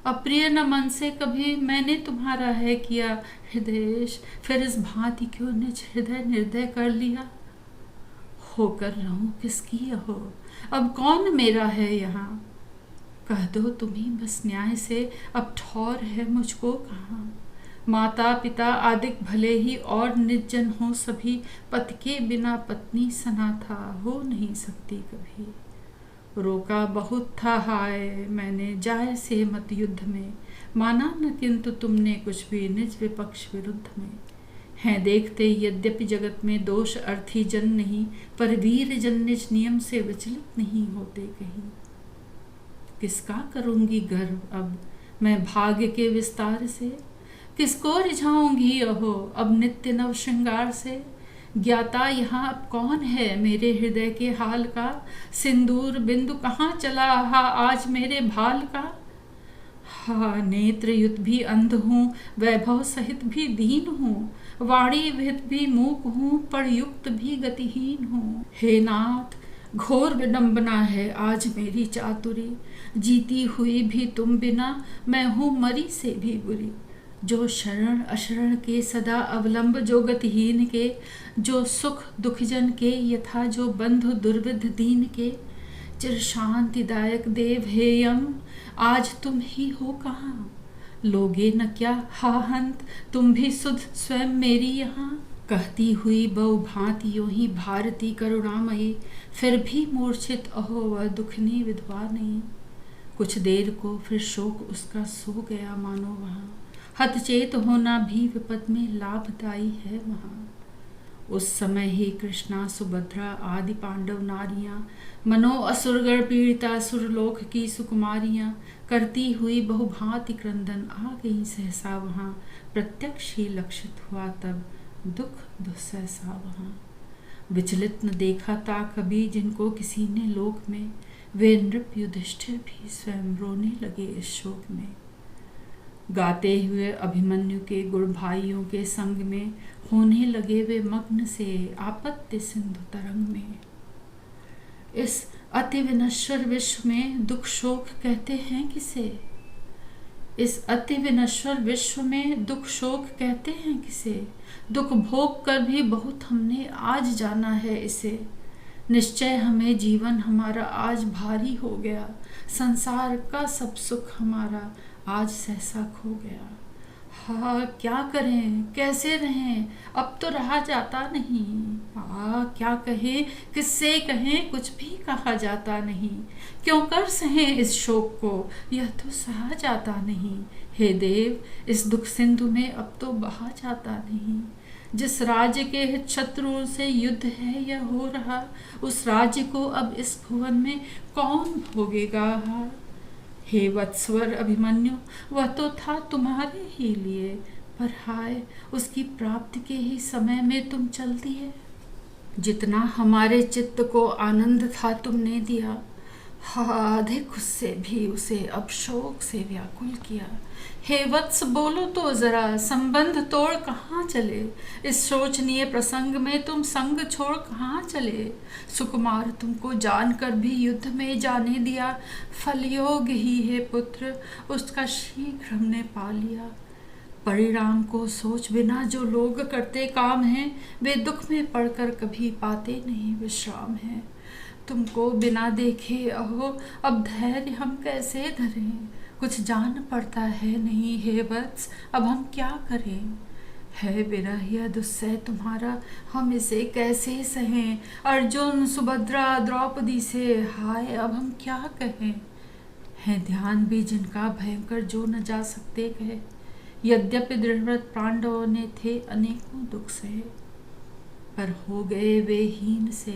अप्रिय न मन से कभी मैंने तुम्हारा है किया। हृदयेश फिर इस भांति क्यों निज हृदय निर्दय कर लिया। होकर रहूं किसकी हो, अब कौन मेरा है यहाँ। कह दो तुम्ही बस न्याय से, अब ठौर है मुझको कहाँ। माता पिता आदिक भले ही और निर्जन हो सभी, पति के बिना पत्नी सनाथा हो नहीं सकती कभी। रोका बहुत था हाय मैंने जाय से मत युद्ध में, माना न किंतु तुमने कुछ भी निज विपक्ष विरुद्ध में। हैं देखते यद्यपि जगत में दोष अर्थी जन नहीं, पर वीर जन निज नियम से विचलित नहीं होते कहीं। किसका करूंगी गर्व अब मैं भाग्य के विस्तार से, किसको रिझाऊंगी अहो अब नित्य नव श्रृंगार से। ज्ञाता यहाँ अब कौन है मेरे हृदय के हाल का, सिंदूर बिंदु कहाँ चला हा आज मेरे भाल का। हा नेत्र युत भी अंध हूँ, वैभव सहित भी दीन हूँ, वाणी विहित भी मूक हूँ, पर युक्त भी गतिहीन हूँ। हे नाथ घोर विडम्बना है आज मेरी चातुरी, जीती हुई भी तुम बिना मैं हूँ मरी से भी बुरी। जो शरण अशरण के सदा अवलंब, जो गतिहीन के, जो सुख दुखजन के यथा, जो बंधु दुर्विध दीन के। चिर शांतिदायक देव हेयम आज तुम ही हो कहाँ, लोगे न क्या हा हंत तुम भी सुध स्वयं मेरी यहाँ। कहती हुई बहु भांति यों ही भारती करुणामयी, फिर भी मूर्छित अहो वह दुखनी विधवा नहीं। कुछ देर को फिर शोक उसका सो गया मानो वहाँ, हतचेत होना भी विपद में लाभदायी है वहाँ। उस समय ही कृष्णा सुभद्रा आदि पांडव नारियां, मनो असुरगण पीड़िता सुरलोक की सुकुमारियां, करती हुई बहुभांति क्रंदन आ गई सहसा वहाँ। प्रत्यक्ष ही लक्षित हुआ तब दुख दुस्सहसा वहाँ। विचलित न देखा ता कभी जिनको किसी ने लोक में, वे नृप युधिष्ठिर भी स्वयं रोने लगे इस शोक में। गाते हुए अभिमन्यु के गुण भाइयों के संग में, होने लगे वे मग्न से आपत्ति सिंधु तरंग में। इस अति विनश्वर विश्व में दुख शोक कहते हैं किसे, इस अति विनश्वर विश्व में दुख शोक कहते हैं किसे। दुख भोग कर भी बहुत हमने आज जाना है इसे, निश्चय हमें जीवन हमारा आज भारी हो गया, संसार का सब सुख हमारा आज सहसा खो गया। हाँ क्या करें कैसे रहें अब तो रहा जाता नहीं, क्या कहें किससे कहें कुछ भी कहा जाता नहीं। क्यों कर सहें इस शोक को यह तो सहा जाता नहीं। हे देव इस दुख सिंधु में अब तो बहा जाता नहीं। जिस राज्य के शत्रुओं से युद्ध है यह हो रहा, उस राज्य को अब इस भुवन में कौन भोगेगा। हे वत्सवर अभिमन्यु वह तो था तुम्हारे ही लिए, पर हाय उसकी प्राप्ति के ही समय में तुम चल दिए। जितना हमारे चित्त को आनंद था तुमने दिया, हाँ, अधिक उससे भी उसे अब शोक से व्याकुल किया। हे वत्स, बोलो तो जरा, संबंध तोड़ कहाँ चले? इस शोचनीय प्रसंग में तुम संग छोड़ कहाँ चले? सुकुमार तुमको जानकर भी युद्ध में जाने दिया, फलयोग ही है पुत्र, उसका शीघ्र हमने पा लिया। परिणाम को सोच बिना जो लोग करते काम हैं, वे दुख में पड़कर कभी पाते नहीं विश्राम है। तुमको बिना देखे अहो अब धैर्य हम कैसे धरें? कुछ जान पड़ता है नहीं हे वत्स, अब हम क्या करें? है विरह यह दुस्सह तुम्हारा, हम इसे कैसे सहें? अर्जुन सुभद्रा द्रौपदी से हाय अब हम क्या कहें? है ध्यान भी जिनका भयंकर जो न जा सकते कहे। यद्यपि दृढ़व्रत पांडवों ने थे अनेकों दुख सहे, पर हो गए वे हीन से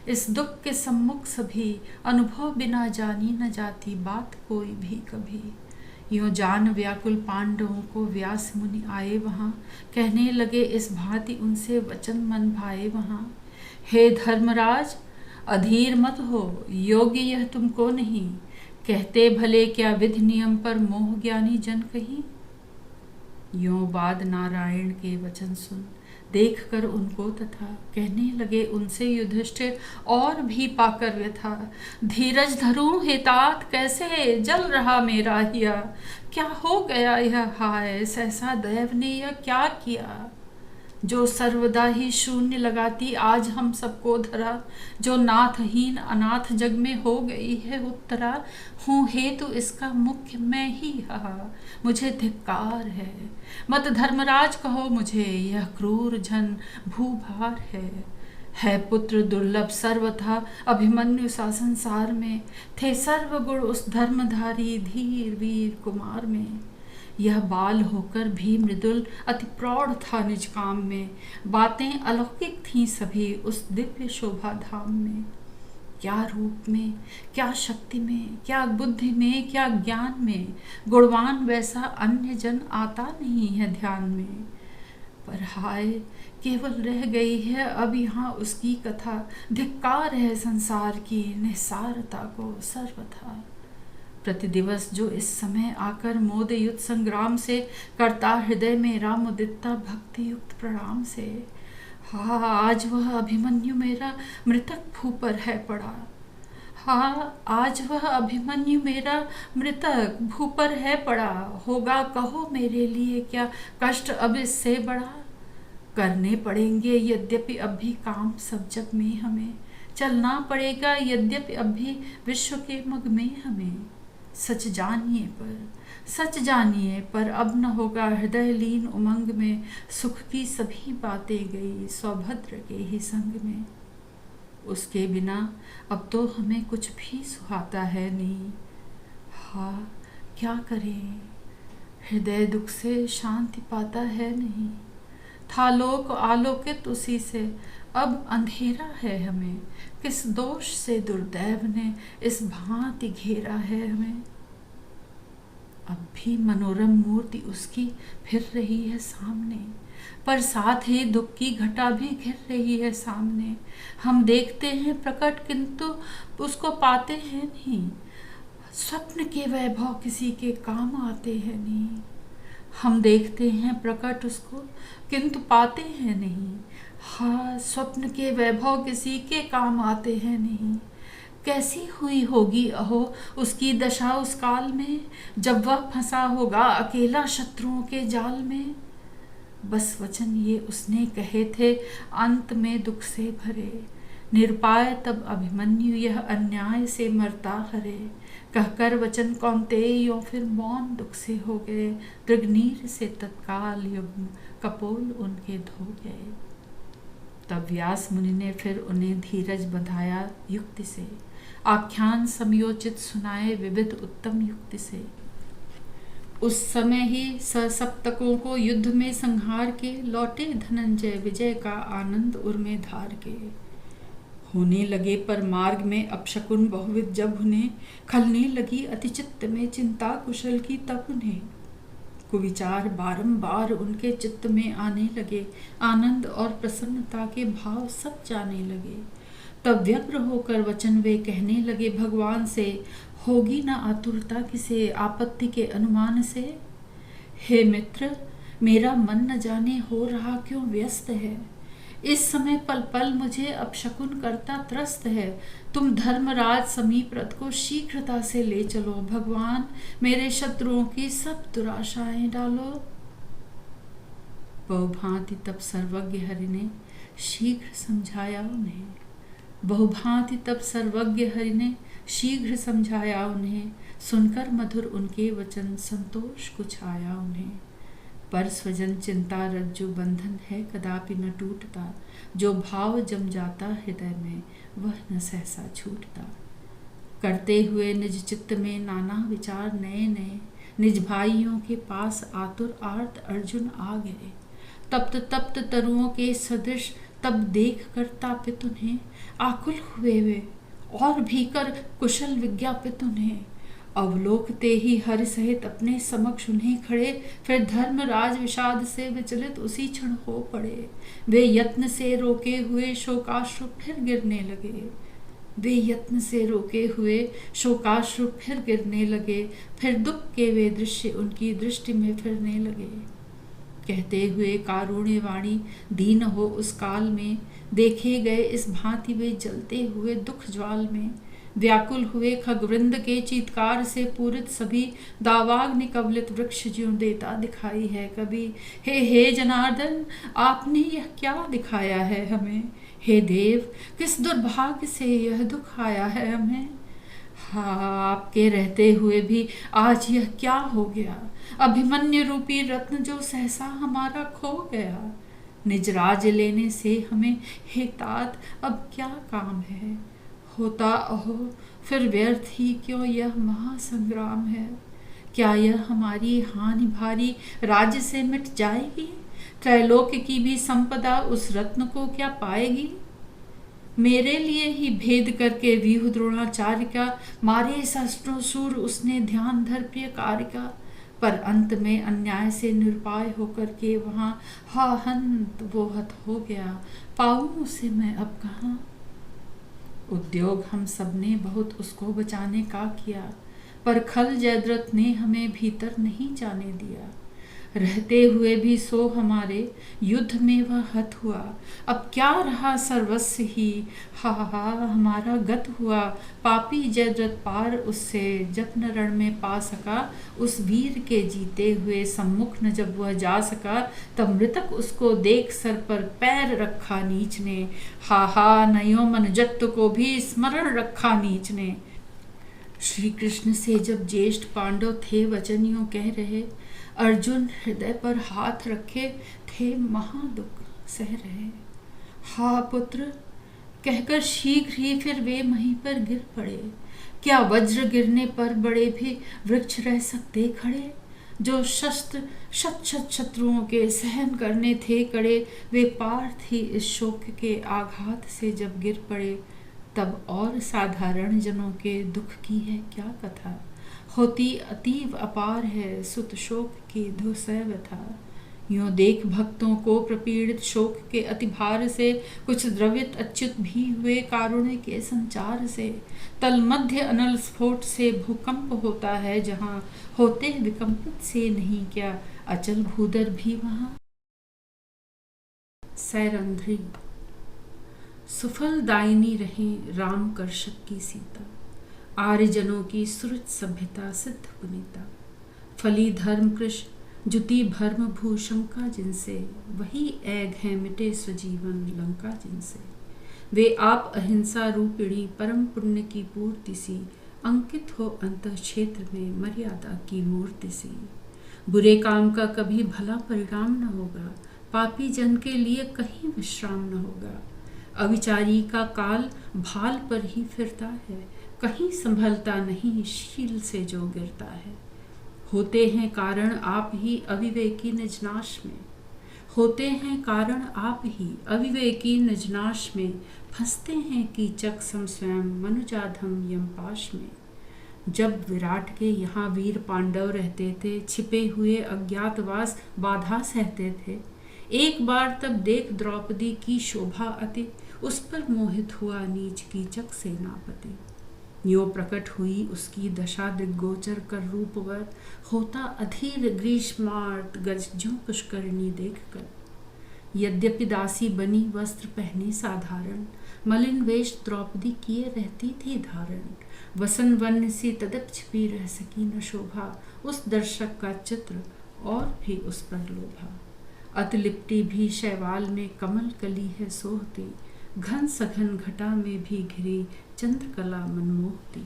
इस दुख के सम्मुख सभी। अनुभव बिना जानी न जाती बात कोई भी कभी। यूं जान व्याकुल पांडवों को व्यास मुनि आए वहाँ, कहने लगे इस भांति उनसे वचन मन भाए वहाँ। हे धर्मराज, अधीर मत हो, योग्य यह तुमको नहीं। कहते भले क्या विधि नियम पर मोह ज्ञानी जन कहीं। यों बाद नारायण के वचन सुन देख कर उनको तथा, कहने लगे उनसे युधिष्ठिर और भी पाकर व्यथा। धीरज धरूं हे तात, कैसे जल रहा मेरा हिया? क्या हो गया यह हाय, सहसा दैव ने यह क्या किया? जो सर्वदा ही शून्य लगाती आज हम सबको धरा, जो नाथहीन अनाथ जग में हो गई है उत्तरा। हूँ हेतु इसका मुख्य मैं ही हा, मुझे धिक्कार है। मत धर्मराज कहो मुझे, यह क्रूर जन भूभार है पुत्र दुर्लभ सर्वथा अभिमन्यु सा संसार में। थे सर्वगुण उस धर्मधारी धीर वीर कुमार में। यह बाल होकर भी मृदुल अति प्रौढ़ था निज काम में। बातें अलौकिक थीं सभी उस दिव्य शोभा धाम में। क्या रूप में, क्या शक्ति में, क्या बुद्धि में, क्या ज्ञान में, गुणवान वैसा अन्य जन आता नहीं है ध्यान में। पर हाय, केवल रह गई है अब यहाँ उसकी कथा। धिक्कार है संसार की निस्सारता को सर्वथा। प्रतिदिवस जो इस समय आकर मोद युद्ध संग्राम से, करता हृदय में राम उदिता भक्ति युक्त प्रणाम से। हाँ, आज वह अभिमन्यु मेरा मृतक भू पर है पड़ा। हाँ, आज वह अभिमन्यु मेरा मृतक भू पर है पड़ा। होगा कहो मेरे लिए क्या कष्ट अब इससे बड़ा? करने पड़ेंगे यद्यपि अब भी काम सब जग में हमें। चलना पड़ेगा यद्यपि अब भी विश्व के मग में हमें। सच जानिए पर अब न होगा हृदय लीन उमंग में। सुख की सभी बातें गई सौभद्र के ही संग में। उसके बिना अब तो हमें कुछ भी सुहाता है नहीं। हाँ, क्या करें, हृदय दुख से शांति पाता है नहीं। था लोक आलोकित उसी से, अब अंधेरा है हमें। किस दोष से दुर्दैव ने इस भांति घेरा है हमें। अब भी मनोरम मूर्ति उसकी फिर रही है सामने, पर साथ ही दुख की घटा भी घिर रही है सामने। हम देखते हैं प्रकट किंतु उसको पाते हैं नहीं। स्वप्न के वैभव किसी के काम आते हैं नहीं। हम देखते हैं प्रकट उसको किंतु पाते हैं नहीं। हाँ, स्वप्न के वैभव किसी के काम आते हैं नहीं। कैसी हुई होगी अहो उसकी दशा उस काल में, जब वह फंसा होगा अकेला शत्रुओं के जाल में। बस वचन ये उसने कहे थे अंत में दुख से भरे। निरुपाय तब अभिमन्यु यह अन्याय से मरता हरे। कहकर वचन कौन्तेय फिर मौन दुख से हो गए। दृग्नीर से तत्काल युग्म कपोल उनके धो गए। तब व्यास मुनि ने फिर उन्हें धीरज बंधाया युक्ति से। आख्यान समयोचित सुनाए विविध उत्तम युक्ति से। उस समय ही ससप्तकों को युद्ध में संहार के लौटे धनंजय विजय का आनंद उर में धार के। होने लगे पर मार्ग में अपशकुन बहुविध जब उन्हें, खलने लगी अतिचित्त में चिंता कुशल की तब उन्हें। कुविचार बारंबार उनके चित्त में आने लगे। आनंद और प्रसन्नता के भाव सब जाने लगे। तब व्यग्र होकर वचन वे कहने लगे भगवान से, होगी न आतुरता किसे आपत्ति के अनुमान से। हे मित्र, मेरा मन न जाने हो रहा क्यों व्यस्त है। इस समय पल पल मुझे अपशकुन करता त्रस्त है। तुम धर्मराज समीप रथ को शीघ्रता से ले चलो। भगवान, मेरे शत्रुओं की सब दुराशाएं डालो। बहुभांति तब सर्वज्ञ हरि ने शीघ्र समझाया उन्हें। बहुभांति तब सर्वज्ञ हरि ने शीघ्र समझाया उन्हें। सुनकर मधुर उनके वचन संतोष कुछ आया उन्हें। पर स्वजन चिंता रज्जु बंधन है कदापि न टूटता। जो भाव जम जाता हृदय में वह न सहसा छूटता। करते हुए निज चित्त में नाना विचार नए नए, निज भाइयों के पास आतुर आर्त अर्जुन आ गए। तप्त तप्त तरुओं के सदृश तब देख कर तापित उन्हें, आकुल हुए वे और भीकर कुशल विज्ञापित उन्हें। अवलोकते ही हरि सहित अपने समक्ष उन्हें खड़े, फिर धर्मराज विषाद से विचलित उसी क्षण हो पड़े। वे यत्न से रोके हुए शोकाश्रु फिर गिरने लगे। वे यत्न से रोके हुए शोकाश्रु फिर गिरने लगे। फिर दुख के वे दृश्य उनकी दृष्टि में फिरने लगे। कहते हुए कारुण्य वाणी दीन हो उस काल में, देखे गए इस भांति वे जलते हुए दुख ज्वाल में। व्याकुल हुए खगवृंद के चीत्कार से पूरित सभी, दावाग्नि कवलित वृक्ष ज्यों देता दिखाई है कभी। हे जनार्दन, आपने यह क्या दिखाया है हमें। हे देव, किस दुर्भाग्य से यह दुख आया है हमें। हाँ, आपके रहते हुए भी आज यह क्या हो गया। अभिमन्यु रूपी रत्न जो सहसा हमारा खो गया। निज राज लेने से हमें हे तात अब क्या काम है। होता अहो फिर व्यर्थ ही क्यों यह महासंग्राम है। क्या यह हमारी हानि भारी राज्य से मिट जाएगी। त्रैलोक्य की भी संपदा उस रत्न को क्या पाएगी। मेरे लिए ही भेद करके व्यूह द्रोणाचार्य का, मारे सहस्त्रों सूर उसने ध्यान धर प्रिय कार्य का। पर अंत में अन्याय से निरुपाय होकर के वहाँ हा हंत वो हत हो गया। पाऊं उसे मैं अब कहाँ। उद्योग हम सबने बहुत उसको बचाने का किया, पर खल जयद्रथ ने हमें भीतर नहीं जाने दिया। रहते हुए भी सो हमारे युद्ध में वह हत हुआ। अब क्या रहा सर्वस्व ही, हा हमारा गत हुआ। पापी जयद्रथ पार उससे जब न रण में पा सका। उस वीर के जीते हुए सम्मुख न जब वह जा सका, तब मृतक उसको देख सर पर पैर रखा नीच ने। हा नयो मनुजत्व को भी स्मरण रखा नीच ने। श्री कृष्ण से जब ज्येष्ठ पांडव थे वचन यूं कह रहे, अर्जुन हृदय पर हाथ रखे थे महादुख सह रहे। हा पुत्र, कहकर शीघ्र ही फिर वे वहीं पर गिर पड़े। क्या वज्र गिरने पर बड़े भी वृक्ष रह सकते खड़े। जो शस्त्र शत शत शत्रुओं के सहन करने थे कड़े, वे पार्थ ही इस शोक के आघात से जब गिर पड़े। तब और साधारण जनों के दुख की है क्या कथा। होती अतीव अपार है सुत शोक की धुसह व्यथा। यूं देख भक्तों को प्रपीड़ित शोक के अति भार से, कुछ द्रवित अच्युत भी हुए कारुण्य के संचार से। तल मध्य अनल स्फोट से भूकंप होता है जहाँ, होते विकंपित से नहीं क्या अचल भूदर भी वहाँ। सैरंध्री। सुफल दायिनी रहे राम कर्षक की सीता। आर्यजनों की सुरुच सभ्यता सिद्ध पुनीता। फली धर्म कृष जुति भर्म भूशंका जिनसे, वही ऐग है मिटे स्वजीवन लंका जिनसे। वे आप अहिंसा रूपिणी परम पुण्य की पूर्ति सी, अंकित हो अंतः क्षेत्र में मर्यादा की मूर्ति सी। बुरे काम का कभी भला परिणाम न होगा, पापी जन के लिए कहीं विश्राम न होगा। अविचारी का काल भाल पर ही फिरता है, कहीं संभलता नहीं शील से जो गिरता है। होते हैं कारण आप ही अविवेकी निजनाश में। होते हैं कारण आप ही अविवेकी निजनाश में। फंसते हैं कीचक सम स्वयं मनुजाधम यमपाश में। जब विराट के यहाँ वीर पांडव रहते थे, छिपे हुए अज्ञातवास बाधा सहते थे। एक बार तब देख द्रौपदी की शोभा अति, उस पर मोहित हुआ नीच कीचक सेनापति। यो प्रकट हुई उसकी दशा दृग्गोचर कर रूपवर, होता अधीर ग्रीष्मार्त गज ज्यों पुष्करिणी देख कर। यद्यपि दासी बनी वस्त्र पहने साधारण, मलिन वेश द्रौपदी किए रहती थी धारण। वसन वन्य सी तदप छिपी रह सकी न शोभा, उस दर्शक का चित्र और भी उस पर लोभा। अति लिपटी भी शैवाल में कमल कली है सोहती, घन सघन घटा में भी घिरी चंद्रकला मनमोहती।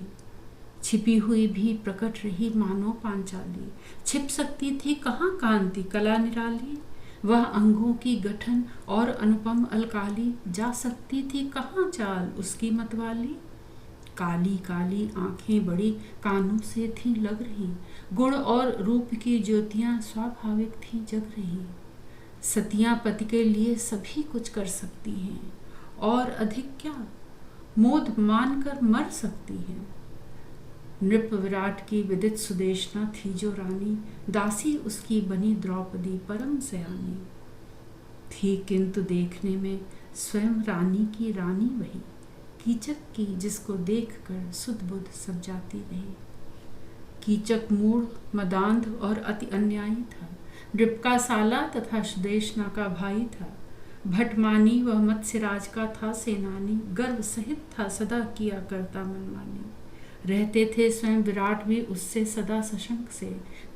छिपी हुई भी प्रकट रही मानो पांचाली, छिप सकती थी कहाँ कांति कला निराली। वह अंगों की गठन और अनुपम अलकाली, जा सकती थी कहाँ चाल उसकी मतवाली। काली काली आंखें बड़ी कानों से थी लग रही, गुण और रूप की ज्योतियां स्वाभाविक थी जग रही। सतियां पति के लिए सभी कुछ कर सकती हैं, और अधिक क्या मोद मानकर मर सकती हैं। नृप विराट की विदित सुदेशना थी जो रानी, दासी उसकी बनी द्रौपदी परम सयानी थी। किंतु देखने में स्वयं रानी की रानी वही, कीचक की जिसको देखकर सुध बुध सब जाती रही। कीचक मूढ़ मदांध और अति अन्यायी था, नृप का साला तथा सुदेशना का भाई था। भटमानी वह मत्स्यराज का था सेनानी, गर्व सहित था सदा किया करता मनमानी। रहते थे स्वयं विराट भी उससे सदा सशंक से,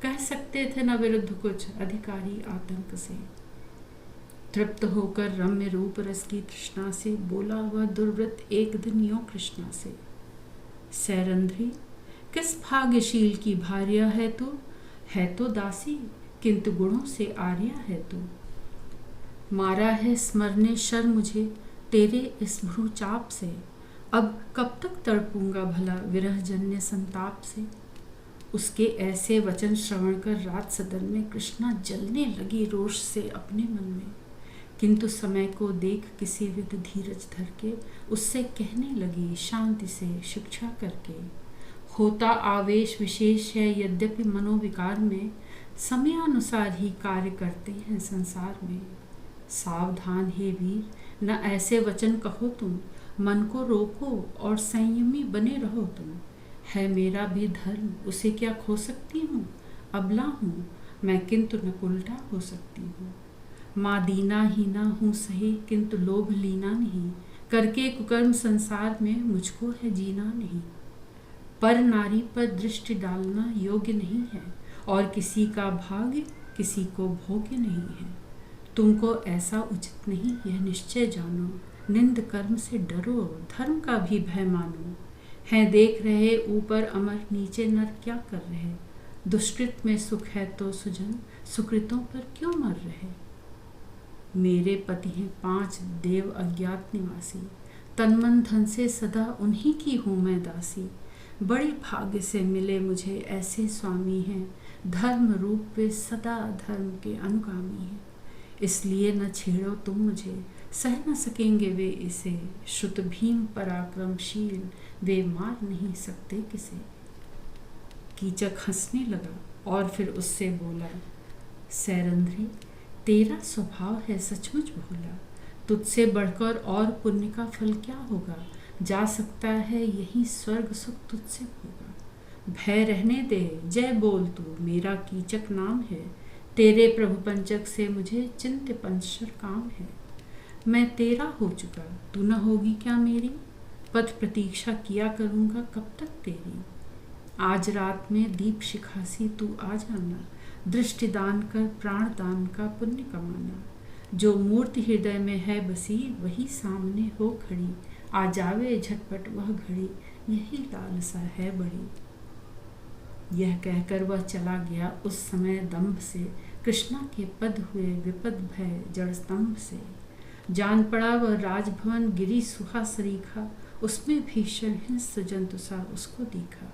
कह सकते थे न विरुद्ध कुछ अधिकारी आतंक से। तृप्त होकर रम्य रूप रस की तृष्णा से, बोला वह दुर्वृत्त एक दिन यों कृष्णा से। सैरंध्री किस भाग्यशील की भार्या है तू, है तो दासी किंतु गुणों से आर्या है तू। मारा है स्मरने शर मुझे तेरे इस भ्रू चाप से, अब कब तक तड़पूंगा भला विरह जन्य संताप से। उसके ऐसे वचन श्रवण कर रात सदन में कृष्णा जलने लगी रोष से अपने मन में। किंतु समय को देख किसी विध धीरज धर के, उससे कहने लगी शांति से शिक्षा करके। होता आवेश विशेष है यद्यपि मनोविकार में, समयानुसार ही कार्य करते हैं संसार में। सावधान हे वीर, न ऐसे वचन कहो तुम, मन को रोको और संयमी बने रहो तुम। है मेरा भी धर्म, उसे क्या खो सकती हूँ। अबला हूँ मैं किंतु न उल्टा हो सकती हूँ। माँ दीना हीना हूँ सही किंतु लोभ लीना नहीं, करके कुकर्म संसार में मुझको है जीना नहीं। पर नारी पर दृष्टि डालना योग्य नहीं है, और किसी का भाग्य किसी को भोग्य नहीं है। तुमको ऐसा उचित नहीं यह निश्चय जानो, निंद कर्म से डरो धर्म का भी भय मानो। हैं देख रहे ऊपर अमर नीचे नर क्या कर रहे, दुष्कृत में सुख है तो सुजन सुकृतों पर क्यों मर रहे। मेरे पति हैं 5 देव अज्ञात निवासी, तन मन धन से सदा उन्हीं की हूँ मैं दासी। बड़े भाग्य से मिले मुझे ऐसे स्वामी हैं, धर्म रूप वे सदा धर्म के अनुगामी हैं। इसलिए न छेड़ो तुम मुझे, सह न सकेंगे वे इसे। श्रुत भीम पराक्रमशील, वे मार नहीं सकते किसे। कीचक हंसने लगा और फिर उससे बोला, सैरंध्री तेरा स्वभाव है सचमुच भोला, तुझसे बढ़कर और पुण्य का फल क्या होगा। जा सकता है यही स्वर्ग सुख तुझसे होगा। भय रहने दे, जय बोल तू, मेरा कीचक नाम है। तेरे प्रभु पंचक से मुझे चिंत्य पंचर काम है। मैं तेरा हो चुका, तू न होगी क्या मेरी। पथ प्रतीक्षा किया करूँगा कब तक तेरी। आज रात में दीप शिखासी तू आ जाना, दृष्टि दान कर प्राण दान का पुण्य कमाना। जो मूर्ति हृदय में है बसी, वही सामने हो खड़ी। आ जावे झटपट वह घड़ी, यही लालसा है बड़ी। यह कहकर वह चला गया। उस समय दंभ से कृष्णा के पद हुए विपद भय जड़ स्तंभ से। जान पड़ा वह राजभवन गिरी सुहा सरीखा, उसमें भीषण हिंस जंतु सा उसको दिखा।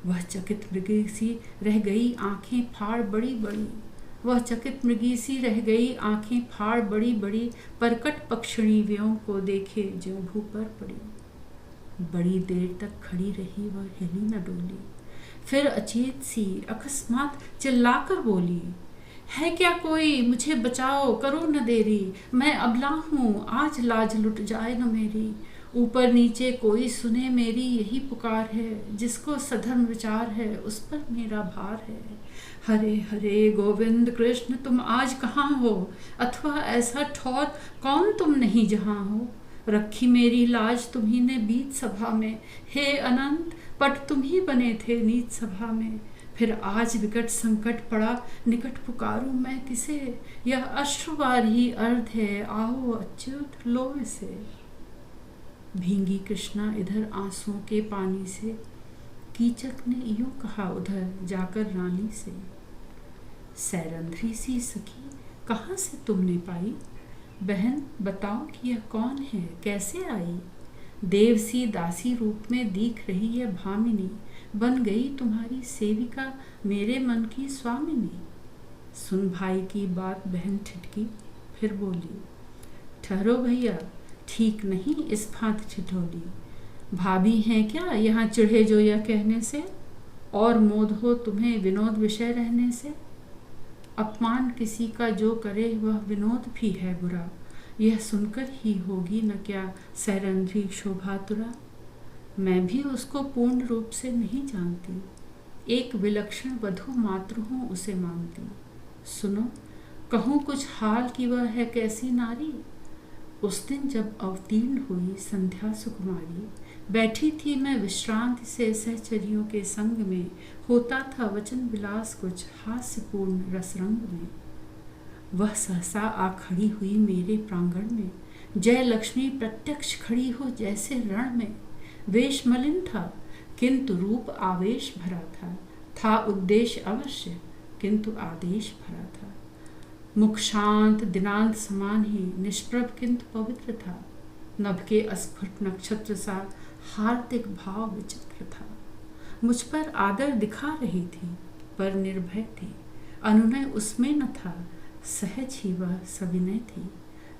वह चकित मृगी सी रह गई आंखें फाड़ बड़ी बड़ी, वह चकित मृगी सी रह गई आंखें फाड़ बड़ी बड़ी। परकट पक्षिणी व्योम को देखे ज्यों भू पर पड़ी। बड़ी देर तक खड़ी रही वह हिली न डोली, फिर अचेत सी अकस्मात चिल्लाकर बोली, है क्या कोई मुझे बचाओ, करो न देरी, मैं अबला हूँ आज लाज लुट जाए न मेरी। ऊपर नीचे कोई सुने मेरी यही पुकार है, जिसको सधर्म विचार है उस पर मेरा भार है। हरे हरे गोविंद कृष्ण तुम आज कहाँ हो, अथवा ऐसा ठौर कौन तुम नहीं जहाँ हो। रखी मेरी लाज तुम्ही ने बीच सभा में, हे अनंत पट तुम ही बने थे नीच सभा में। फिर आज विकट संकट पड़ा, निकट पुकारूं मैं किसे, यह अश्रुवार ही अर्ध है, आओ अच्युत लो इसे। भींगी कृष्णा इधर आंसुओं के पानी से, कीचक ने यूं कहा उधर जाकर रानी से। सैरंध्री सी सखी कहाँ से तुमने पाई, बहन बताओ कि यह कौन है कैसे आई। देव सी दासी रूप में दिख रही है भामिनी, बन गई तुम्हारी सेविका मेरे मन की स्वामिनी। सुन भाई की बात बहन ठिठकी, फिर बोली, ठहरो भैया ठीक नहीं इस फांत ठिठोली। भाभी हैं क्या यहाँ चिढ़े जो यह कहने से, और मोद हो तुम्हें विनोद विषय रहने से। अपमान किसी का जो करे वह विनोद भी है बुरा, यह सुनकर ही होगी न क्या सैरंध्री शोभातुरा। मैं भी उसको पूर्ण रूप से नहीं जानती, एक विलक्षण वधू मात्र हूँ उसे मानती। सुनो कहूँ कुछ हाल कि वह है कैसी नारी। उस दिन जब अवतीर्ण हुई संध्या सुकुमारी, बैठी थी मैं विश्रांति से सहचरियों के संग में, होता था वचन विलास कुछ हास्यपूर्ण रसरंग में। वह सहसा आ खड़ी हुई मेरे प्रांगण में, जय लक्ष्मी प्रत्यक्ष खड़ी हो जैसे रण में। वेश मलिन था किंतु रूप आवेश भरा था उद्देश्य अवश्य किंतु आदेश भरा था। मुख शांत दिनांत समान ही निष्प्रभ किंतु पवित्र था, नभ के अस्फुट नक्षत्र सा हार्दिक भाव विचित्र था। मुझ पर आदर दिखा रही थी पर निर्भय थी, अनुनय उसमें न था, सहज ही वह सविनय थी।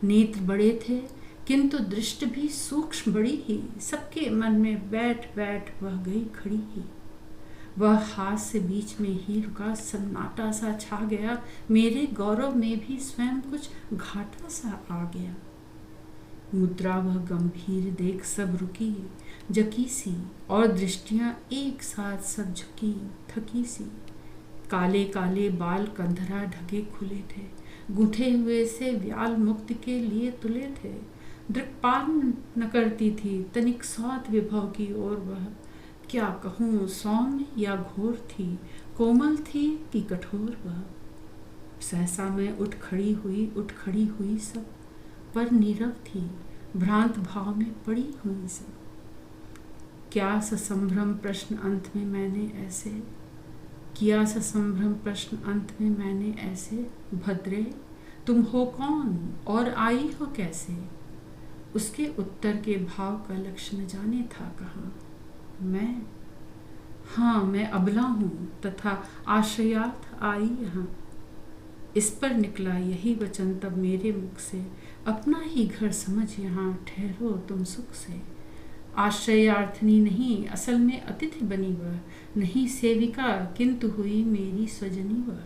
नेत्र बड़े थे किंतु दृष्टि भी सूक्ष्म बड़ी ही, सबके मन में बैठ बैठ वह गई खड़ी ही। वह हाथ से बीच में ही रुका, सन्नाटा सा छा गया, मेरे गौरव में भी स्वयं कुछ घाटा सा आ गया। मुद्रा वह गंभीर देख सब रुकी जकी सी, और दृष्टियां एक साथ सब झुकी थकी सी। काले काले बाल कंधरा ढके खुले थे, गूंथे हुए से व्याल मुक्ति के लिए तुले थे। दृक्पान न करती थी तनिक सौत विभव की ओर वह, क्या कहूँ सौम्य या घोर थी, कोमल थी कि कठोर वह। सहसा मैं उठ खड़ी हुई सब, पर नीरव थी भ्रांत भाव में पड़ी हुई सब। क्या ससंभ्रम प्रश्न अंत में मैंने ऐसे किया, ससंभ्रम प्रश्न अंत में मैंने ऐसे, भद्रे तुम हो कौन और आई हो कैसे। उसके उत्तर के भाव का लक्ष्य न जाने था कहाँ। मैं, हाँ मैं अबला हूँ तथा आश्रयार्थ आई यहाँ। इस पर निकला यही वचन तब मेरे मुख से, अपना ही घर समझ यहाँ ठहरो तुम सुख से। आश्रयार्थनी नहीं असल में अतिथि बनी वह, नहीं सेविका किंतु हुई मेरी स्वजनी वह।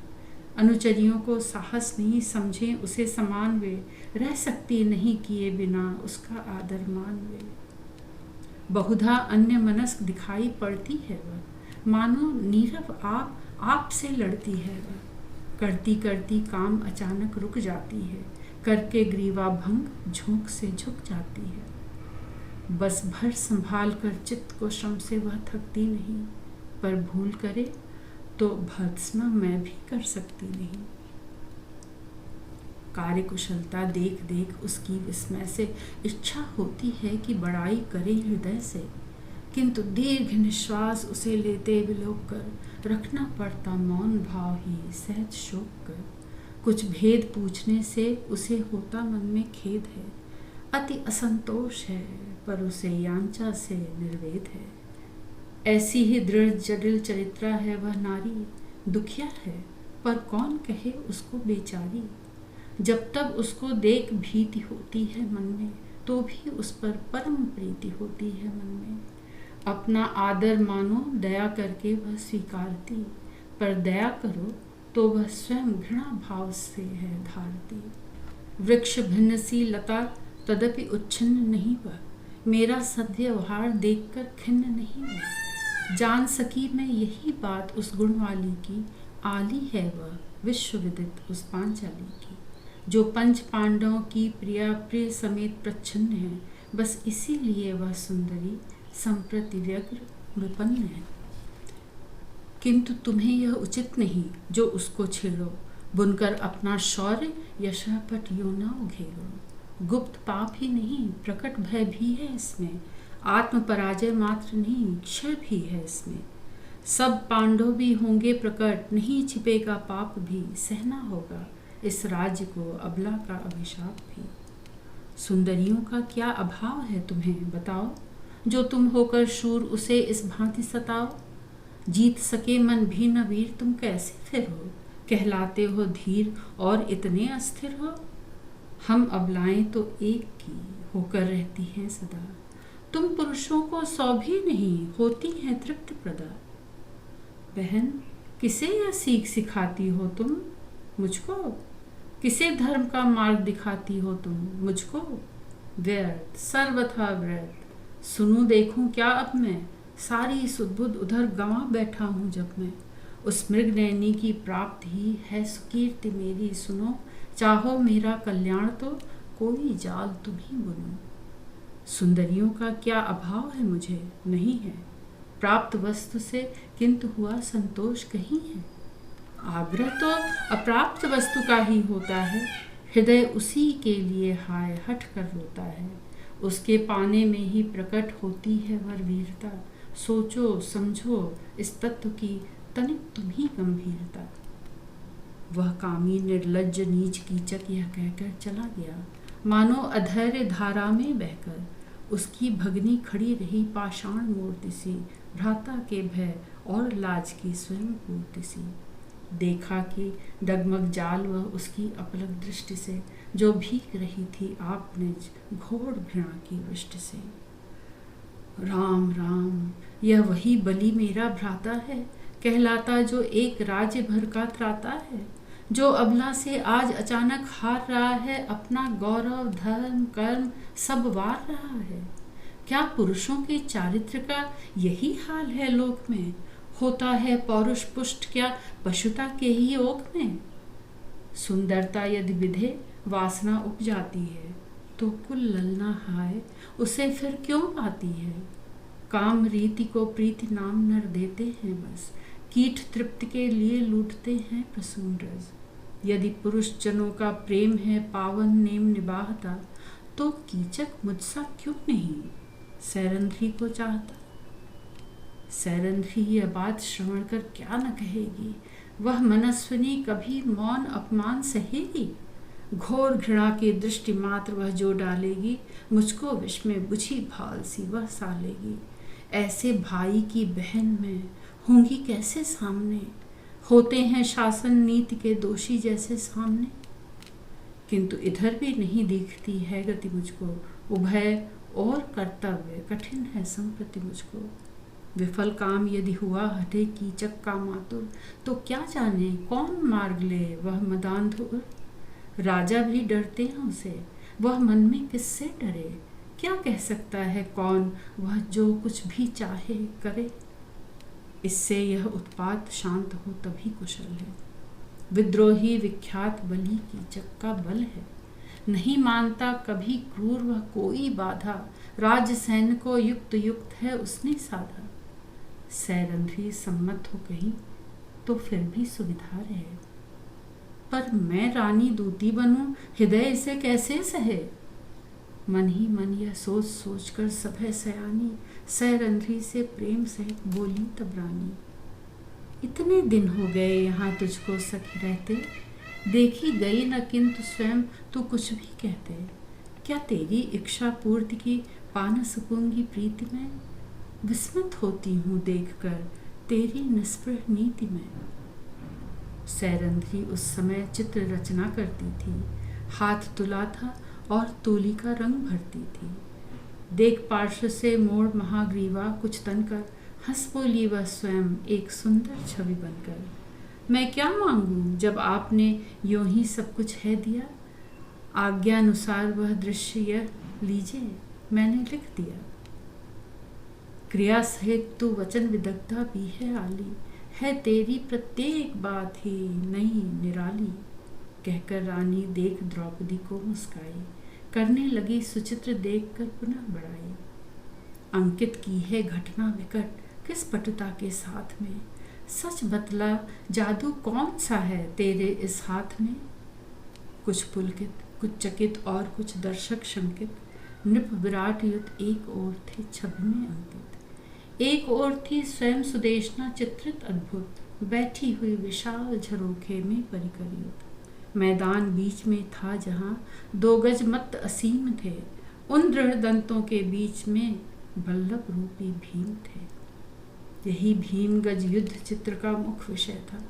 अनुचरियों को साहस नहीं समझे उसे समान वे, रह सकती नहीं किए बिना उसका आदर मान वे। बहुधा अन्य मनस्क दिखाई पड़ती है वह, मानो नीरव आप से लड़ती है वह। करती करती काम अचानक रुक जाती है, करके ग्रीवा भंग झोंक से झुक जाती है। बस भर संभाल कर चित्त को श्रम से वह थकती नहीं, पर भूल करे तो भर्त्सना मैं भी कर सकती नहीं। कार्य कुशलता देख देख उसकी विस्मय से इच्छा होती है कि बड़ाई करे हृदय से, किंतु दीर्घ निश्वास उसे लेते विलोक कर रखना पड़ता मौन भाव ही सहज शोक कर। कुछ भेद पूछने से उसे होता मन में खेद है, अति असंतोष है पर उसे यांचा से निर्वेद है। ऐसी ही दृढ़ जटिल चरित्रा है वह नारी, दुखिया है पर कौन कहे उसको बेचारी। जब तब उसको देख भीति होती है मन में, तो भी उस पर परम प्रीति होती है मन में। अपना आदर मानो दया करके वह स्वीकारती, पर दया करो तो वह स्वयं घृणा भाव से है धारती। वृक्ष भिन्न सी लता तदपि उच्छिन्न नहीं वह, मेरा सद्व्यवहार देखकर खिन्न नहीं वह। जान सकी मैं यही बात उस गुण वाली की, आली है वह विश्व विदित उस पांचाली की। जो पंच पांडवों की प्रिया प्रिय समेत प्रच्छन्न है, बस इसीलिए वह सुंदरी संप्रति व्यग्र विपन्न है। किंतु तुम्हें यह उचित नहीं जो उसको छेड़ो, बुनकर अपना शौर्य यशपट यूं न उघेरो। गुप्त पाप ही नहीं प्रकट भय भी है इसमें, आत्म पराजय मात्र नहीं क्षय भी है इसमें। सब पांडव भी होंगे प्रकट, नहीं छिपेगा पाप भी, सहना होगा इस राज्य को अबला का अभिशाप भी। सुंदरियों का क्या अभाव है तुम्हें बताओ, जो तुम होकर शूर उसे इस भांति सताओ। जीत सके मन भी न वीर तुम कैसे फिर हो, कहलाते हो धीर और इतने अस्थिर हो। हम अबलाएं तो एक की होकर रहती हैं सदा, तुम पुरुषों को 100 भी नहीं होती हैं तृप्त प्रदा। बहन किसे यह सीख सिखाती हो तुम मुझको, किसे धर्म का मार्ग दिखाती हो तुम मुझको। व्यर्थ सर्वथा व्यर्थ, सुनूं देखूं क्या अब मैं, सारी सुदबुद उधर गंवा बैठा हूँ जब मैं। उस मृग नैनी की प्राप्त ही है सुकीर्ति मेरी, सुनो चाहो मेरा कल्याण तो कोई जाल तुम ही बुनो। सुंदरियों का क्या अभाव है मुझे नहीं है, प्राप्त वस्तु से किंतु हुआ संतोष कहीं है। आग्रह तो अप्राप्त वस्तु का ही होता है, हृदय उसी के लिए हाय हट कर रोता है। उसके पाने में ही प्रकट होती है वर वीरता, सोचो समझो इस तत्व की तनिक तुम ही गंभीरता। वह कामी निर्लज्ज नीच कीचक यह कहकर चला गया, मानो अधैर्य धारा में बहकर। उसकी भगनी खड़ी रही पाषाण मूर्ति सी, भ्राता के भय और लाज की स्वयं पूर्ति सी। देखा कि डगमग जाल वह उसकी अपलक दृष्टि से, जो भीग रही थी आप निज घोर घृणा की वृष्टि से। राम राम यह वही बलि मेरा भ्राता है, कहलाता जो एक राज्य भर का त्राता है। जो अबला से आज अचानक हार रहा है, अपना गौरव धर्म कर्म सब वार रहा है। क्या पुरुषों के चारित्र का यही हाल है लोक में, होता है पौरुष पुष्ट क्या पशुता के ही ओक में। सुंदरता यदि विधे वासना उपजाती है, तो कुल ललना हाय उसे फिर क्यों पाती है। काम रीति को प्रीति नाम नर देते हैं बस, कीट तृप्ति के लिए लूटते हैं प्रसून रस। यदि पुरुष जनों का प्रेम है पावन नेम निभाता, तो कीचक मुझसा क्यों नहीं सैरंध्री को चाहता। सैरंध्री यह बात श्रवण कर क्या न कहेगी, वह मनस्विनी कभी मौन अपमान सहेगी। घोर घृणा की दृष्टि मात्र वह जो डालेगी, मुझको विष में बुझी भाल सी वह सालेगी। ऐसे भाई की बहन में होंगी कैसे सामने, होते हैं शासन नीति के दोषी जैसे सामने। किंतु इधर भी नहीं दिखती है गति मुझको, उभय और कर्तव्य कठिन है संप्रति मुझको। विफल काम यदि हुआ हटे कीचक का मातुर, तो क्या जाने कौन मार्ग ले वह मदांधुर। राजा भी डरते हैं उसे, वह मन में किससे डरे। क्या कह सकता है कौन वह जो कुछ भी चाहे करे। इससे यह उत्पात शांत हो तभी कुशल है। विद्रोही विख्यात बलि कीचक का बल है, नहीं मानता कभी क्रूर वह कोई बाधा। राज सैन्य को युक्त युक्त है उसने साधा। सैरंध्री सम्मत हो कहीं तो फिर भी सुविधा रहे, पर मैं रानी दूती बनूं हृदय इसे कैसे सहे। मन ही मन यह सोच सोच कर सभय सयानी, सैरंध्री से प्रेम सहित बोली तब रानी। इतने दिन हो गए यहाँ तुझको सखी रहते, देखी गई न किंतु स्वयं तू कुछ भी कहते। क्या तेरी इच्छा पूर्ति की पा न सकूंगी प्रीति में, विस्मित होती हूँ देखकर तेरी निष्पृह नीति में। सैरंध्री उस समय चित्र रचना करती थी, हाथ तुला था और तूली का रंग भरती थी। देख पार्श्व से मोड़ महाग्रीवा कुछ तनकर, हंस बोली वह स्वयं एक सुंदर छवि बनकर। मैं क्या मांगूं जब आपने यूं ही सब कुछ है दिया। आज्ञानुसार वह दृश्य यह लीजिए मैंने लिख दिया। क्रिया सहित तू वचन विदग्धा भी है आली, है तेरी प्रत्येक बात ही नई निराली। कहकर रानी देख द्रौपदी को मुस्काई, करने लगी सुचित्र देख कर पुनः बढ़ाई। अंकित की है घटना विकट किस पटुता के साथ में, सच बतला जादू कौन सा है तेरे इस हाथ में। कुछ पुलकित कुछ चकित और कुछ दर्शक शंकित, नृप विराट युद्ध एक ओर थे छवि में अंकित। एक ओर थी स्वयं सुदेशना चित्रित अद्भुत, बैठी हुई विशाल झरोखे में परिकर युद्ध। मैदान बीच में था जहाँ 2 गज मत्त असीम थे, उन दृढ़ दंतों के बीच में बल्लभ रूपी भीम थे। यही भीम गज युद्ध चित्र का मुख्य विषय था,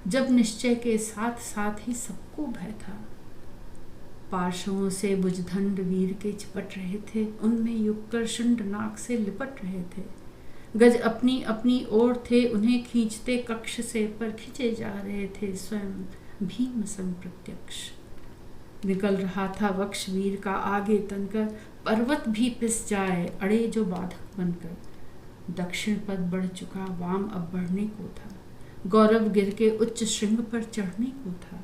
जब निश्चय के साथ साथ ही सबको भय था। पार्श्वों से भुजदंड वीर के चिपट रहे थे, उनमें युगकर शुंड नाक से लिपट रहे थे। गज अपनी अपनी ओर थे, उन्हें खींचते कक्ष से, पर खींचे जा रहे थे स्वयं भीम संग प्रत्यक्ष। निकल रहा था वक्ष वीर का आगे तनकर, पर्वत भी पिस जाए अड़े जो बाधक बनकर। दक्षिण पद बढ़ चुका, वाम अब बढ़ने को था, गौरव गिर के उच्च श्रृंग पर चढ़ने को था।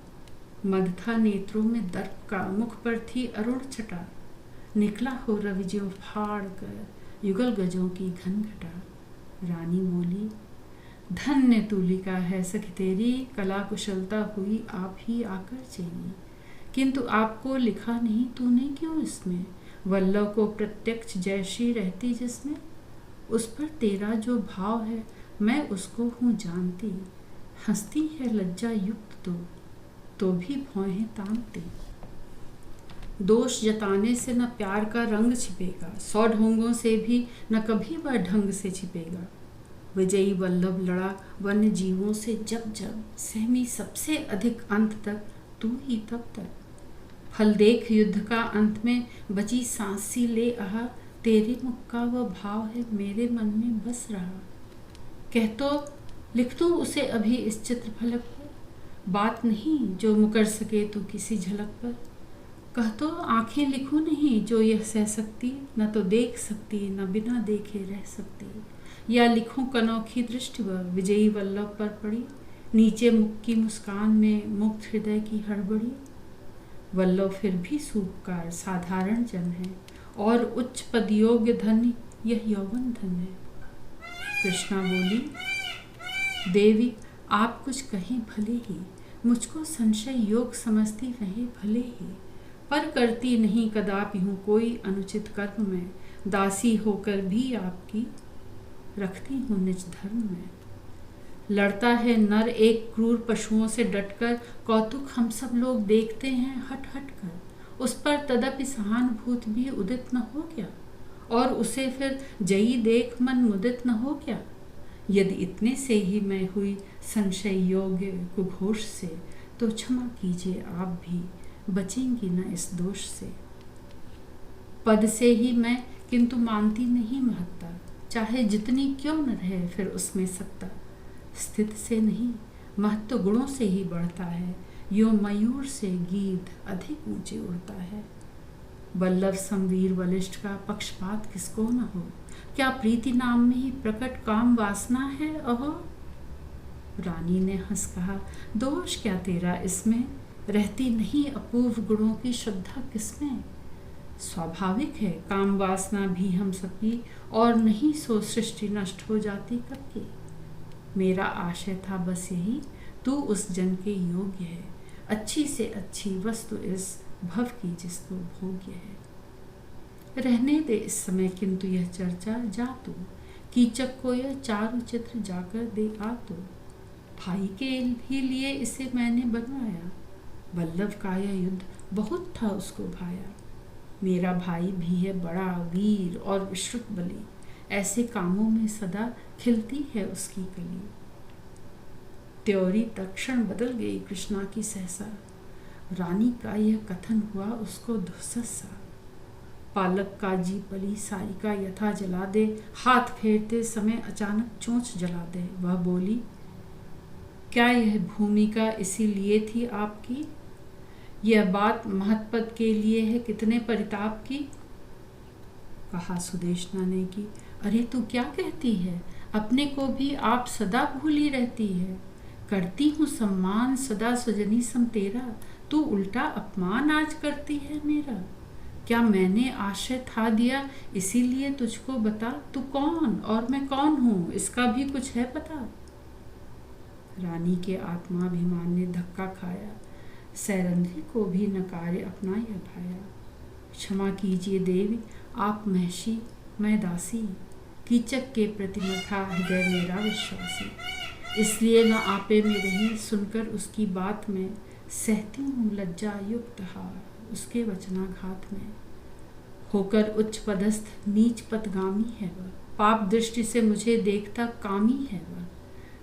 मद था नेत्रों में दर्प का, मुख पर थी अरुण छटा, निकला हो रवि ज्यों फाड़ कर युगल गजों की घन घटा। रानी बोली धन्य तुलिका है सखी तेरी, कला कुशलता हुई आप ही आकर चेरी। किंतु आपको लिखा नहीं तूने क्यों इसमें, वल्लभ को प्रत्यक्ष जयश्री रहती जिसमें। उस पर तेरा जो भाव है मैं उसको हूँ जानती, हंसती है लज्जा युक्त तो भी भौहें तानती। दोष जताने से न प्यार का रंग छिपेगा, 100 ढोंगों से भी न कभी वह ढंग से छिपेगा। विजयी वल्लभ लड़ा वन्य जीवों से जब जब, सहमी सबसे अधिक अंत तक तू ही तब तक। फल देख युद्ध का अंत में बची सांस सी ले आहा, तेरे मुख का वह भाव है मेरे मन में बस रहा। कह तो लिख दूं उसे अभी इस चित्र फलक पर, बात नहीं जो मुकर सके तू किसी झलक पर। कह तो आंखें लिखूं नहीं जो यह सह सकती, न तो देख सकती न बिना देखे रह सकती। या लिखूं कनौखी दृष्टि वह विजयी वल्लभ पर पड़ी, नीचे मुख की मुस्कान में मुक्त हृदय की हड़बड़ी। वल्लभ फिर भी सूपकार साधारण जन है, और उच्च पद योग्य धन यह यौवन धन है। कृष्णा बोली देवी आप कुछ कहीं भले ही, मुझको संशय योग समझती रहे भले ही। पर करती नहीं कदापि हूँ कोई अनुचित कर्म में, दासी होकर भी आपकी रखती हूँ निज धर्म में। लड़ता है नर एक क्रूर पशुओं से डटकर, कौतुक हम सब लोग देखते हैं हट हट कर। उस पर तदपि सहानुभूति भी उदित न हो क्या, और उसे फिर जयी देख मन मुदित न हो क्या। यदि इतने से ही मैं हुई संशय योग्य कुघोष से, तो क्षमा कीजिए आप भी बचेंगी न इस दोष से। पद से ही मैं किंतु मानती नहीं महत्ता, चाहे जितनी क्यों न रहे फिर उसमें सत्ता। स्थित से नहीं महत्व गुणों से ही बढ़ता है, यो मयूर से गीत अधिक ऊंचे उड़ता है। वल्लभ संवीर बलिष्ठ का पक्षपात किसको न हो, क्या प्रीति नाम में ही प्रकट काम वासना है अहो। रानी ने हंस कहा दोष क्या तेरा इसमें, रहती नहीं अपूर्व गुणों की श्रद्धा किसमें। स्वाभाविक है काम वासना भी हम सबकी, और नहीं सो सृष्टि नष्ट हो जाती कब की। मेरा आशय था बस यही, तू उस जन के योग्य है, अच्छी से अच्छी वस्तु इस भव की जिसको भोग्य है। रहने दे इस समय किंतु यह चर्चा, जा तू कीचक को यह चारु चित्र जाकर दे आ तू। भाई के ही लिए इसे मैंने बनवाया, वल्लभ का यह युद्ध बहुत था उसको भाया। मेरा भाई भी है बड़ा वीर और विश्रुत बली, ऐसे कामों में सदा खिलती है उसकी कली। त्योरी तत्क्षण बदल गई कृष्णा की सहसा, रानी का यह कथन हुआ उसको दुस्सह सा। पालक का जी पली सारिका यथा जला दे, हाथ फेरते समय अचानक चोंच जला दे। वह बोली क्या यह भूमिका इसीलिए थी आपकी? यह बात महत्पद के लिए है कितने परिताप की? कहा सुदेशना ने कि अरे तू क्या कहती है, अपने को भी आप सदा भूली रहती है। करती हूँ सम्मान सदा सजनी सम तेरा, तू उल्टा अपमान आज करती है मेरा। क्या मैंने आश्रय था दिया इसीलिए तुझको बता, तू कौन और मैं कौन हूँ इसका भी कुछ है पता। रानी के आत्माभिमान ने धक्का खाया, सैरंध्री को भी नकारे अपना यह भाया। क्षमा कीजिए देवी, आप महर्षि मैं दासी, कीचक के प्रति न था हृदय मेरा विश्वासी। इसलिए न आपे में रही सुनकर उसकी बात में, सहती हूँ लज्जा युक्त हार उसके वचनाघात में। होकर उच्च पदस्थ नीच पदगामी है वह, पाप दृष्टि से मुझे देखता कामी है वह।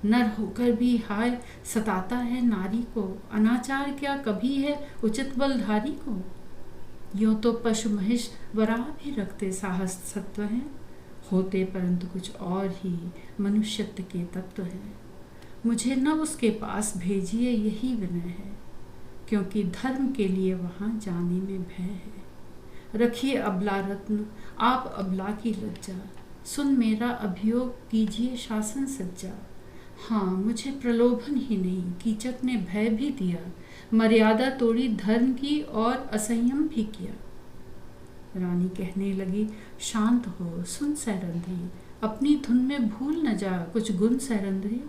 नर होकर भी हाय सताता है नारी को, अनाचार क्या कभी है उचित बलधारी को। यूं तो पशु महिष वरा भी रखते साहस सत्व हैं, होते परंतु कुछ और ही मनुष्यत्व के तत्व हैं। मुझे न उसके पास भेजिए यही विनय है, क्योंकि धर्म के लिए वहाँ जाने में भय है। रखिए अबला रत्न आप अबला की लज्जा, सुन मेरा अभियोग कीजिए शासन सज्जा। हाँ मुझे प्रलोभन ही नहीं कीचक ने भय भी दिया, मर्यादा तोड़ी धर्म की और असंयम भी किया। रानी कहने लगी शांत हो सुन सैरंध्री, अपनी धुन में भूल न जा कुछ गुण सैरंध्री।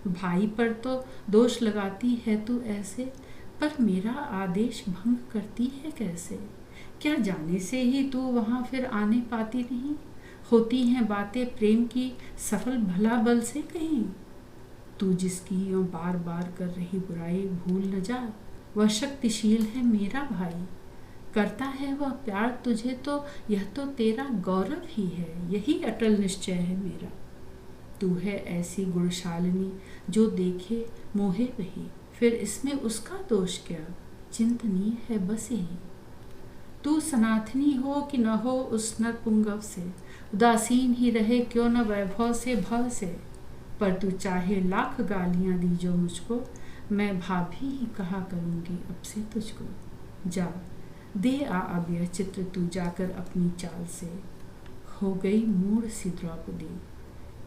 भाई पर तो दोष लगाती है तू ऐसे, पर मेरा आदेश भंग करती है कैसे। क्या जाने से ही तू वहाँ फिर आने पाती नहीं, होती हैं बातें प्रेम की सफल भला बल से कहीं। तू जिसकी यूं बार बार कर रही बुराई भूल न जा, वह शक्तिशील है मेरा भाई। करता है वह प्यार तुझे तो यह तो तेरा गौरव ही है, यही अटल निश्चय है मेरा। तू है ऐसी गुणशालिनी जो देखे मोहे वही, फिर इसमें उसका दोष क्या, चिंतनीय है बस यही। तू सनातनी हो कि न हो उस नर पुंगव से, उदासीन ही रहे क्यों न वैभव से भव से। पर तू चाहे लाख गालियां दी जो मुझको, मैं भाभी ही कहा करूंगी अब से तुझको। जा दे आ अब यह चित्र तू जाकर अपनी चाल से, हो गई मूढ़ सी द्रौपदी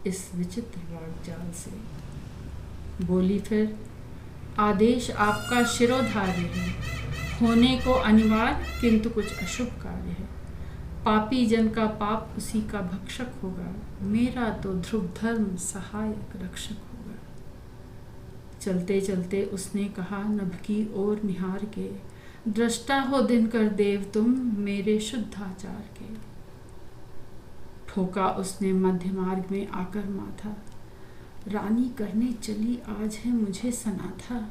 इस विचित्र राग जाल से। बोली फिर आदेश आपका शिरोधार्य है, होने को अनिवार्य किंतु कुछ अशुभ कार्य है। पापी जन का पाप उसी का भक्षक होगा, मेरा तो ध्रुव धर्म सहायक रक्षक होगा। चलते चलते उसने कहा नभ की ओर निहार के, दृष्टा हो दिनकर देव तुम मेरे शुद्धाचार के। ठोका उसने मध्य मार्ग में आकर माथा, रानी करने चली आज है मुझे सनाथा।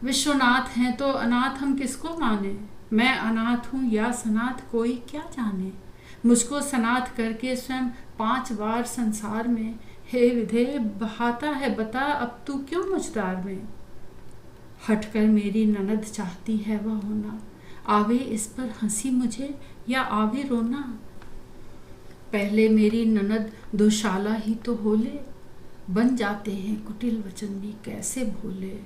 विश्वनाथ हैं तो अनाथ हम किसको माने, मैं अनाथ हूँ या सनाथ कोई क्या जाने। मुझको सनाथ करके स्वयं 5 बार संसार में, हे विधे बहाता है बता अब तू क्यों मुझदार में। हटकर मेरी ननद चाहती है वह होना, आवे इस पर हंसी मुझे या आवे रोना। पहले मेरी ननद दुशाला ही तो होले, बन जाते हैं कुटिल वचन भी कैसे भूले।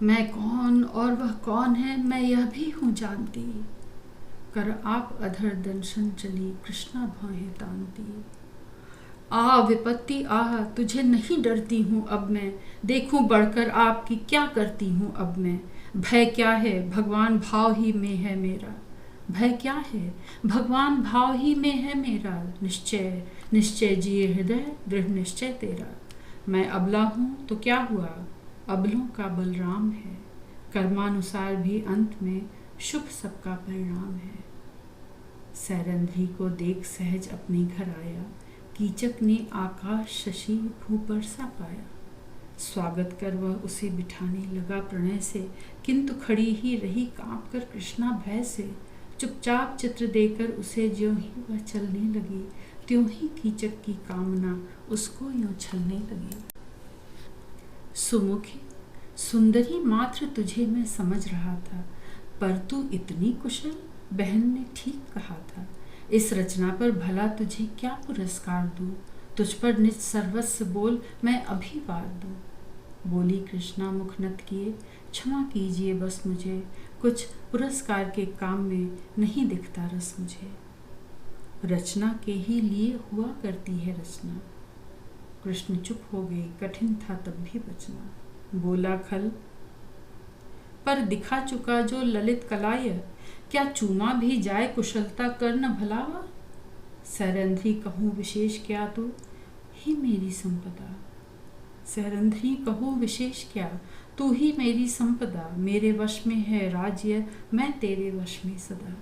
मैं कौन और वह कौन है मैं यह भी हूँ जानती, कर आप अधर दंशन चली कृष्णा भौहें तानती। आ विपत्ति आ तुझे नहीं डरती हूँ अब मैं, देखूं बढ़कर आपकी क्या करती हूँ अब मैं। भय क्या है भगवान भाव ही में है मेरा, भय क्या है भगवान भाव ही में है मेरा। निश्चय निश्चय जिए हृदय दृढ़ निश्चय तेरा। मैं अबला हूँ तो क्या हुआ, अबलों का बलराम है। कर्मानुसार भी अंत में शुभ सबका परिणाम है। सैरंध्री को देख सहज अपने घर आया, कीचक ने आकाश शशि भू पर सा पाया। स्वागत कर वह उसे बिठाने लगा प्रणय से, किंतु खड़ी ही रही कांप कर कृष्णा भय से। चुपचाप चित्र देकर उसे ज्यों ही वह चलने लगी, त्यों ही कीचक की कामना उसको यूं छलने लगी। सुमुखी सुंदरी मात्र तुझे मैं समझ रहा था, पर तू इतनी कुशल, बहन ने ठीक कहा था। इस रचना पर भला तुझे क्या पुरस्कार दूं, तुझ पर निज सर्वस्व बोल मैं अभी वार दूं। बोली कृष्णा मुख नत किए, क्षमा कीजिए बस मुझे, कुछ पुरस्कार के काम में नहीं दिखता रस मुझे। रचना के ही लिए हुआ करती है रचना। कृष्ण चुप हो गए, कठिन था तब भी बचना। बोला खल पर दिखा चुका जो ललित कलाय, क्या चूमा भी जाए कुशलता कर न भलावा। सैरंध्री कहूँ विशेष क्या तू ही मेरी संपदा, सैरंध्री कहूँ विशेष क्या तू ही मेरी संपदा। मेरे वश में है राज्य, मैं तेरे वश में सदा।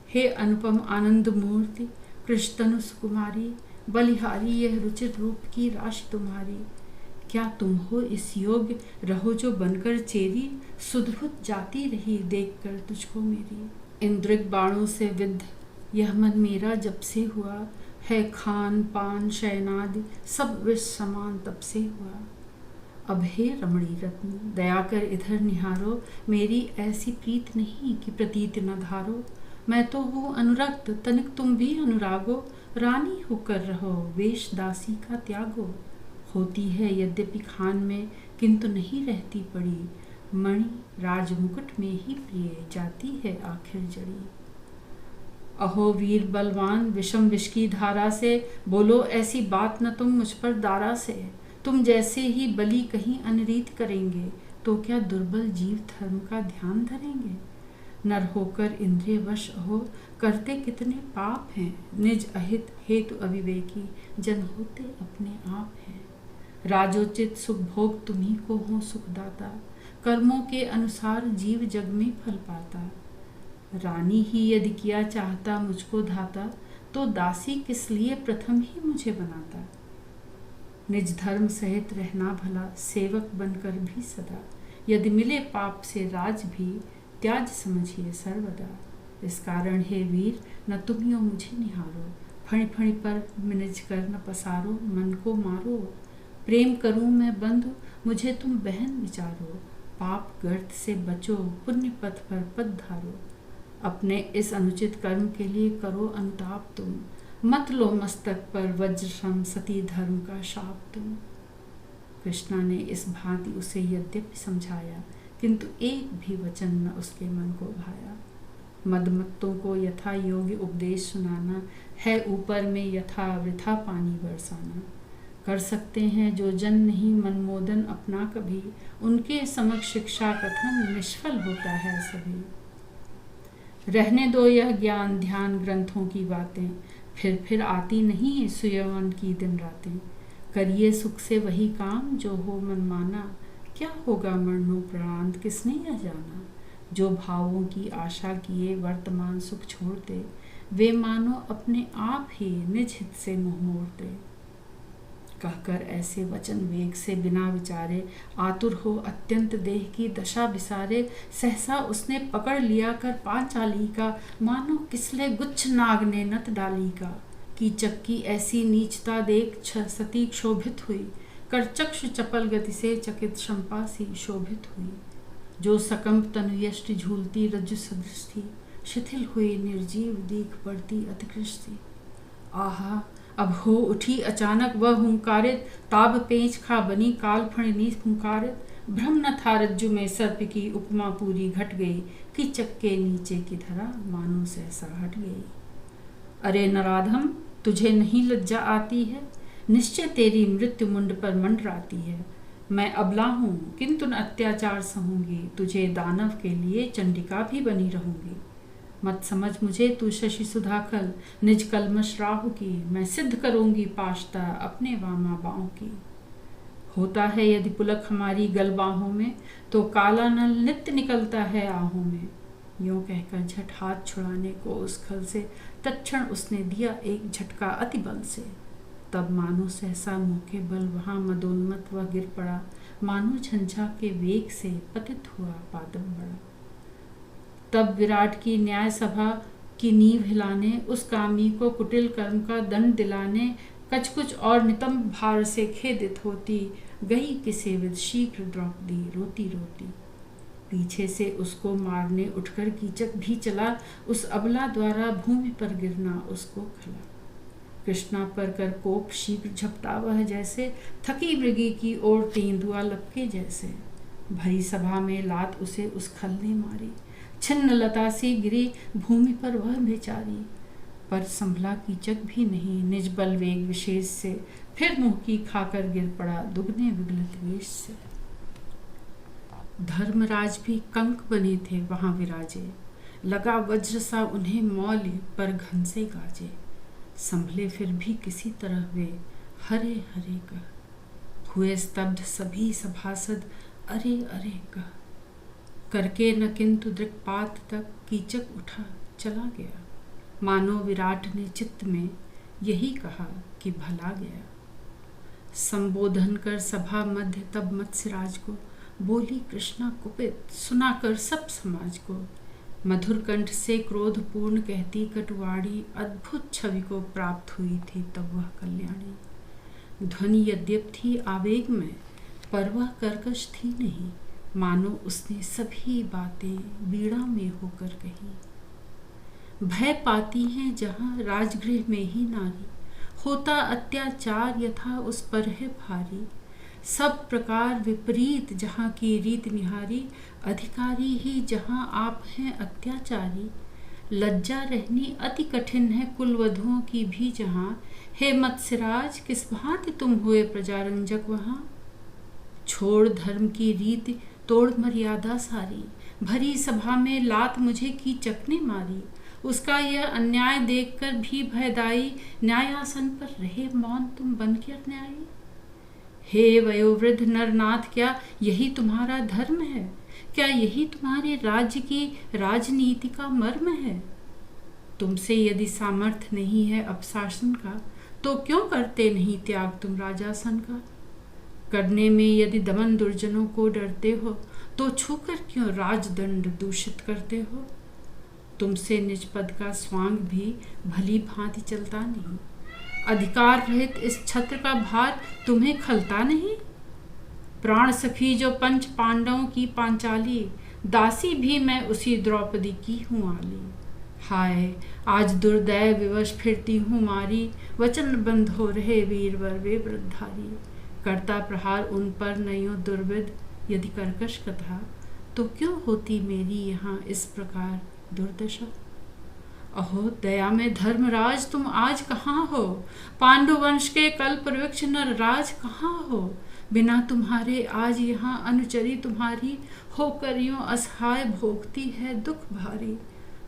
हे अनुपम आनंद मूर्ति, कृष्ण सुकुमारी, बलिहारी यह रुचिर रूप की राशि तुम्हारी। क्या तुम हो इस योग्य, रहो जो बनकर चेरी, सुधबुद्ध जाती रही देख कर तुझको मेरी। इंद्रिक बाणों से विद्ध यह मन मेरा जब से हुआ, है खान पान शयनादि सब विष समान तब से हुआ। अब हे रमणी रत्न दया कर इधर निहारो, मेरी ऐसी प्रीत नहीं कि प्रतीत न धारो। मैं तो हूँ अनुरक्त तनिक तुम भी अनुरागो, रानी होकर रहो वेश दासी का त्यागो। होती है यद्यपि खान में किंतु नहीं रहती पड़ी, मणि राजमुकुट में ही प्रिय जाती है आखिर जड़ी। अहो वीर बलवान विषम विष की धारा से, बोलो ऐसी बात न तुम मुझ पर दारा से। तुम जैसे ही बलि कहीं अनरीत करेंगे, तो क्या दुर्बल जीव धर्म का ध्यान धरेंगे। नर होकर इंद्रिय वश हो करते कितने पाप हैं, निज अहित हेतु अविवेकी जन होते अपने आप हैं। राजोचित सुख भोग तुम्ही को हो सुखदाता, कर्मों के अनुसार जीव जग में फल पाता। रानी ही यदि किया चाहता मुझको धाता, तो दासी किस लिए प्रथम ही मुझे बनाता। निज धर्म सहित रहना भला, सेवक बनकर भी सदा। यदि मिले पाप से राज भी, त्याज समझिए सर्वदा। इस कारण हे वीर न तुमियो मुझे निहारो, फणि फणि पर निज कर न पसारो। मन को मारो प्रेम करूं मैं बंधु, मुझे तुम बहन विचारो। पाप गर्त से बचो, पुण्य पथ पर पद धारो। अपने इस अनुचित कर्म के लिए करो अनुताप तुम, मत लो मस्तक पर वज्र श्रम सती धर्म का शाप तुम। कृष्णा ने इस भांति उसे यद्यपि समझाया, किंतु एक भी वचन न उसके मन को भाया। मदमत्तों को यथा योग्य उपदेश सुनाना है ऊपर में यथा वृथा पानी बरसाना। कर सकते हैं जो जन नहीं मनमोदन अपना कभी, उनके समक्ष शिक्षा कथन निष्फल होता है सभी। रहने दो यह ज्ञान ध्यान ग्रंथों की बातें, फिर आती नहीं सुयवन की दिन रातें। करिए सुख से वही काम जो हो मन माना, क्या होगा मरणोपरांत किसने यह जाना। जो भावों की आशा किए वर्तमान सुख छोड़ते, वे मानो अपने आप ही निज हित से मुँह मोड़ते। कहकर ऐसे वचन वेग से बिना विचारे, आतुर हो अत्यंत देह की दशा विसारे, सहसा उसने पकड़ लिया कर पांचाली का, मानो किसले गुच्छ नाग ने नत डाली का। कीचक की ऐसी नीचता देख सती क्षोभित हुई, कर चक्षु चपल गति से चकित शंपा सी शोभित हुई। जो सकंप तनु यष्टि झूलती रज्जु सदृश थी, शिथिल हुई निर्जीव दीख पड़ती अतिकृष्ट थी। आहा अब हो उठी अचानक वह हुंकारित, ताब पेंच खा बनी काल फणिनी हुंकारित। भ्रम न था रज्जु में सर्प की उपमा पूरी घट गई, कि चक्के नीचे की धरा मानो सहसा हट गई। अरे नराधम तुझे नहीं लज्जा आती है, निश्चय तेरी मृत्यु मुंड पर मंडराती है। मैं अबला हूँ किंतु न अत्याचार सहूंगी, तुझे दानव के लिए चंडिका भी बनी रहूंगी। मत समझ मुझे तू शशि सुधाखल, निज कलमश राहु की, मैं सिद्ध करूंगी पाशता अपने वामा बाहों की। होता है यदि पुलक हमारी गल बाहों में, तो काला नल नित्य निकलता है आहों में। यूं कहकर झट हाथ छुड़ाने को उस खल से, तत्क्षण उसने दिया एक झटका अति बल से। तब मानो सहसा मुँह के बल वहां मदोन्मत वह गिर पड़ा, मानो झंझा के वेग से पतित हुआ पादम बड़ा। तब विराट की न्याय सभा की नींव हिलाने, उस कामी को कुटिल कर्म का दंड दिलाने, कचकुच और नितंब भार से खेदित होती गई किसे विद शीघ्र द्रौपदी रोती रोती। पीछे से उसको मारने उठकर कीचक भी चला, उस अबला द्वारा भूमि पर गिरना उसको खला। कृष्णा पर कर कोप शीघ्र झपटा वह जैसे, थकी मृगी की ओर तेंदुआ लपके जैसे। भरी सभा में लात उसे उस खल ने मारी, छिन्न लता सी गिरी भूमि पर वह बेचारी। पर संभला कीचक भी नहीं निज बल वेग विशेष से, फिर मुंह की खाकर गिर पड़ा दुगने विगलित वेश से। धर्मराज भी कंक बने थे वहां विराजे, लगा वज्र सा उन्हें मौल्य पर घन से गाजे। संभले फिर भी किसी तरह वे हरे हरे कह, हुए स्तब्ध सभी सभासद अरे अरे कह। करके न किंतु दृक्पात तक कीचक उठा चला गया, मानो विराट ने चित्त में यही कहा कि भला गया। संबोधन कर सभा मध्य तब मत्स्यराज को, बोली कृष्णा कुपित सुनाकर सब समाज को। मधुर कंठ से क्रोधपूर्ण कहती कटुवाणी, अद्भुत छवि को प्राप्त हुई थी तब वह कल्याणी। ध्वनि यद्यप थी आवेग में, पर वह कर्कश थी नहीं, मानो उसने सभी बातें बीड़ा में होकर कही। भय पाती हैं जहाँ राजगृह में ही नारी, होता अत्याचार यथा उस पर है भारी। सब प्रकार विपरीत जहाँ की रीत निहारी, अधिकारी ही जहाँ आप हैं अत्याचारी। लज्जा रहनी अति कठिन है कुलवधुओं की भी जहाँ, हे मत्स्यराज किस भांति तुम हुए प्रजारंजक वहाँ। छोड़ धर्म की रीति तोड़ मर्यादा सारी, भरी सभा में लात मुझे कीचक ने मारी। उसका यह अन्याय देखकर भी भयदाई, न्यायासन पर रहे मौन तुम बनकर न्यायी। हे वयोवृद्ध नरनाथ क्या यही तुम्हारा धर्म है, क्या यही तुम्हारे राज्य की राजनीति का मर्म है। तुमसे यदि सामर्थ्य नहीं है अपशासन का, तो क्यों करते नहीं त्याग तुम राजासन का। करने में यदि दमन दुर्जनों को डरते हो, तो छूकर क्यों राजदंड दूषित करते हो। तुमसे निज पद का स्वांग भी भली भांति चलता नहीं, अधिकार रहित इस छत्र का भार तुम्हें खलता नहीं। प्राण सखी जो पंच पांडवों की पांचाली, दासी भी मैं उसी द्रौपदी की हूँ आली। हाय आज दुर्दैव विवश फिरती हूँ मारी, वचन बंध हो रहे वीरवर वे वृद्धारी। करता प्रहार उन पर नयो दुर्विद, यदि कर्कश कथा तो क्यों होती मेरी यहाँ इस प्रकार दुर्दशा। अहो दया में धर्मराज तुम आज कहाँ हो, पांडुवंश के कल्प वृक्ष नरराज कहाँ हो। बिना तुम्हारे आज यहाँ अनुचरी तुम्हारी, होकर यूं असहाय भोगती है दुख भारी।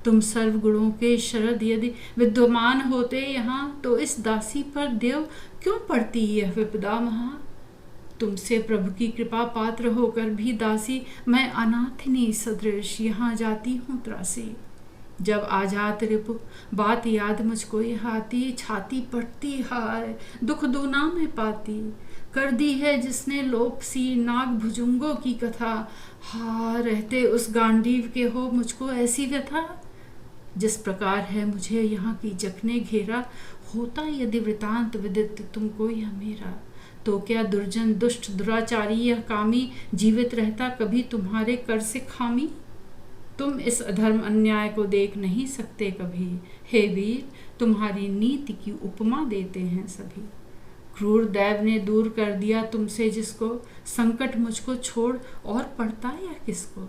तुम सर्वगुणों के शरद यदि विद्यमान होते यहाँ, तो इस दासी पर देव क्यों पड़ती यह विपदा महा। तुमसे प्रभु की कृपा पात्र होकर भी दासी मैं अनाथिनी सदृश यहाँ जाती हूँ त्रासी। जब आ जात रिपु बात याद मुझको यह आती, छाती पटती हाय दुख दूना में पाती। कर दी है जिसने लोक सी नाग भुजुंगों की कथा, हा रहते उस गांडीव के हो मुझको ऐसी व्यथा। जिस प्रकार है मुझे यहाँ की जखने घेरा, होता यदि वृतांत विदित तुमको यह मेरा, तो क्या दुर्जन दुष्ट दुराचारी यह कामी, जीवित रहता कभी तुम्हारे कर से खामी। तुम इस अधर्म अन्याय को देख नहीं सकते कभी, हे वीर तुम्हारी नीति की उपमा देते हैं सभी। क्रूर दैव ने दूर कर दिया तुमसे जिसको, संकट मुझको छोड़ और पड़ता या किसको।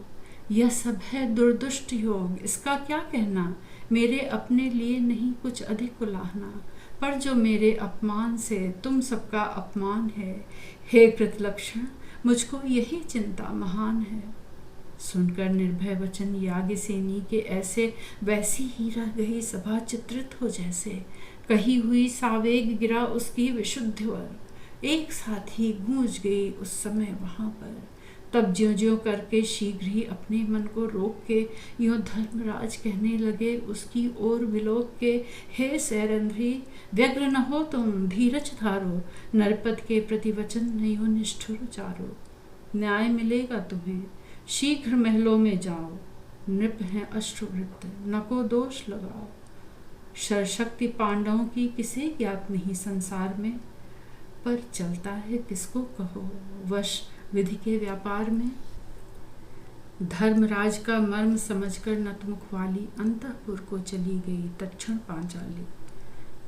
यह सब है दुर्दुष्ट योग, इसका क्या कहना, मेरे अपने लिए नहीं कुछ अधिक उलाहना। पर जो मेरे अपमान से तुम सबका अपमान है, हे कृतलक्षण मुझको यही चिंता महान है। सुनकर निर्भय वचन याज्ञसेनी के ऐसे, वैसी ही रह गई सभा चित्रित हो जैसे। कही हुई सावेग गिरा उसकी विशुद्ध वर, एक साथ ही गूंज गई उस समय वहां पर। तब ज्यों ज्यों करके शीघ्र ही अपने मन को रोक के, यूं धर्मराज कहने लगे उसकी ओर विलोक के, हे सैरंध्री व्यग्र न हो तुम धीरज धारो, नरपत के प्रति वचन नयो निष्ठुर उचारो। न्याय मिलेगा तुम्हें, शीघ्र महलों में जाओ, नृप हैं अश्रुवृत्त नको दोष लगाओ। शरशक्ति पांडवों की किसे ज्ञात नहीं संसार में, पर चलता है किसको कहो वश विधि के व्यापार में। धर्मराज का मर्म समझकर नतमुख वाली अंतःपुर को चली गई तत्क्षण पांचाली।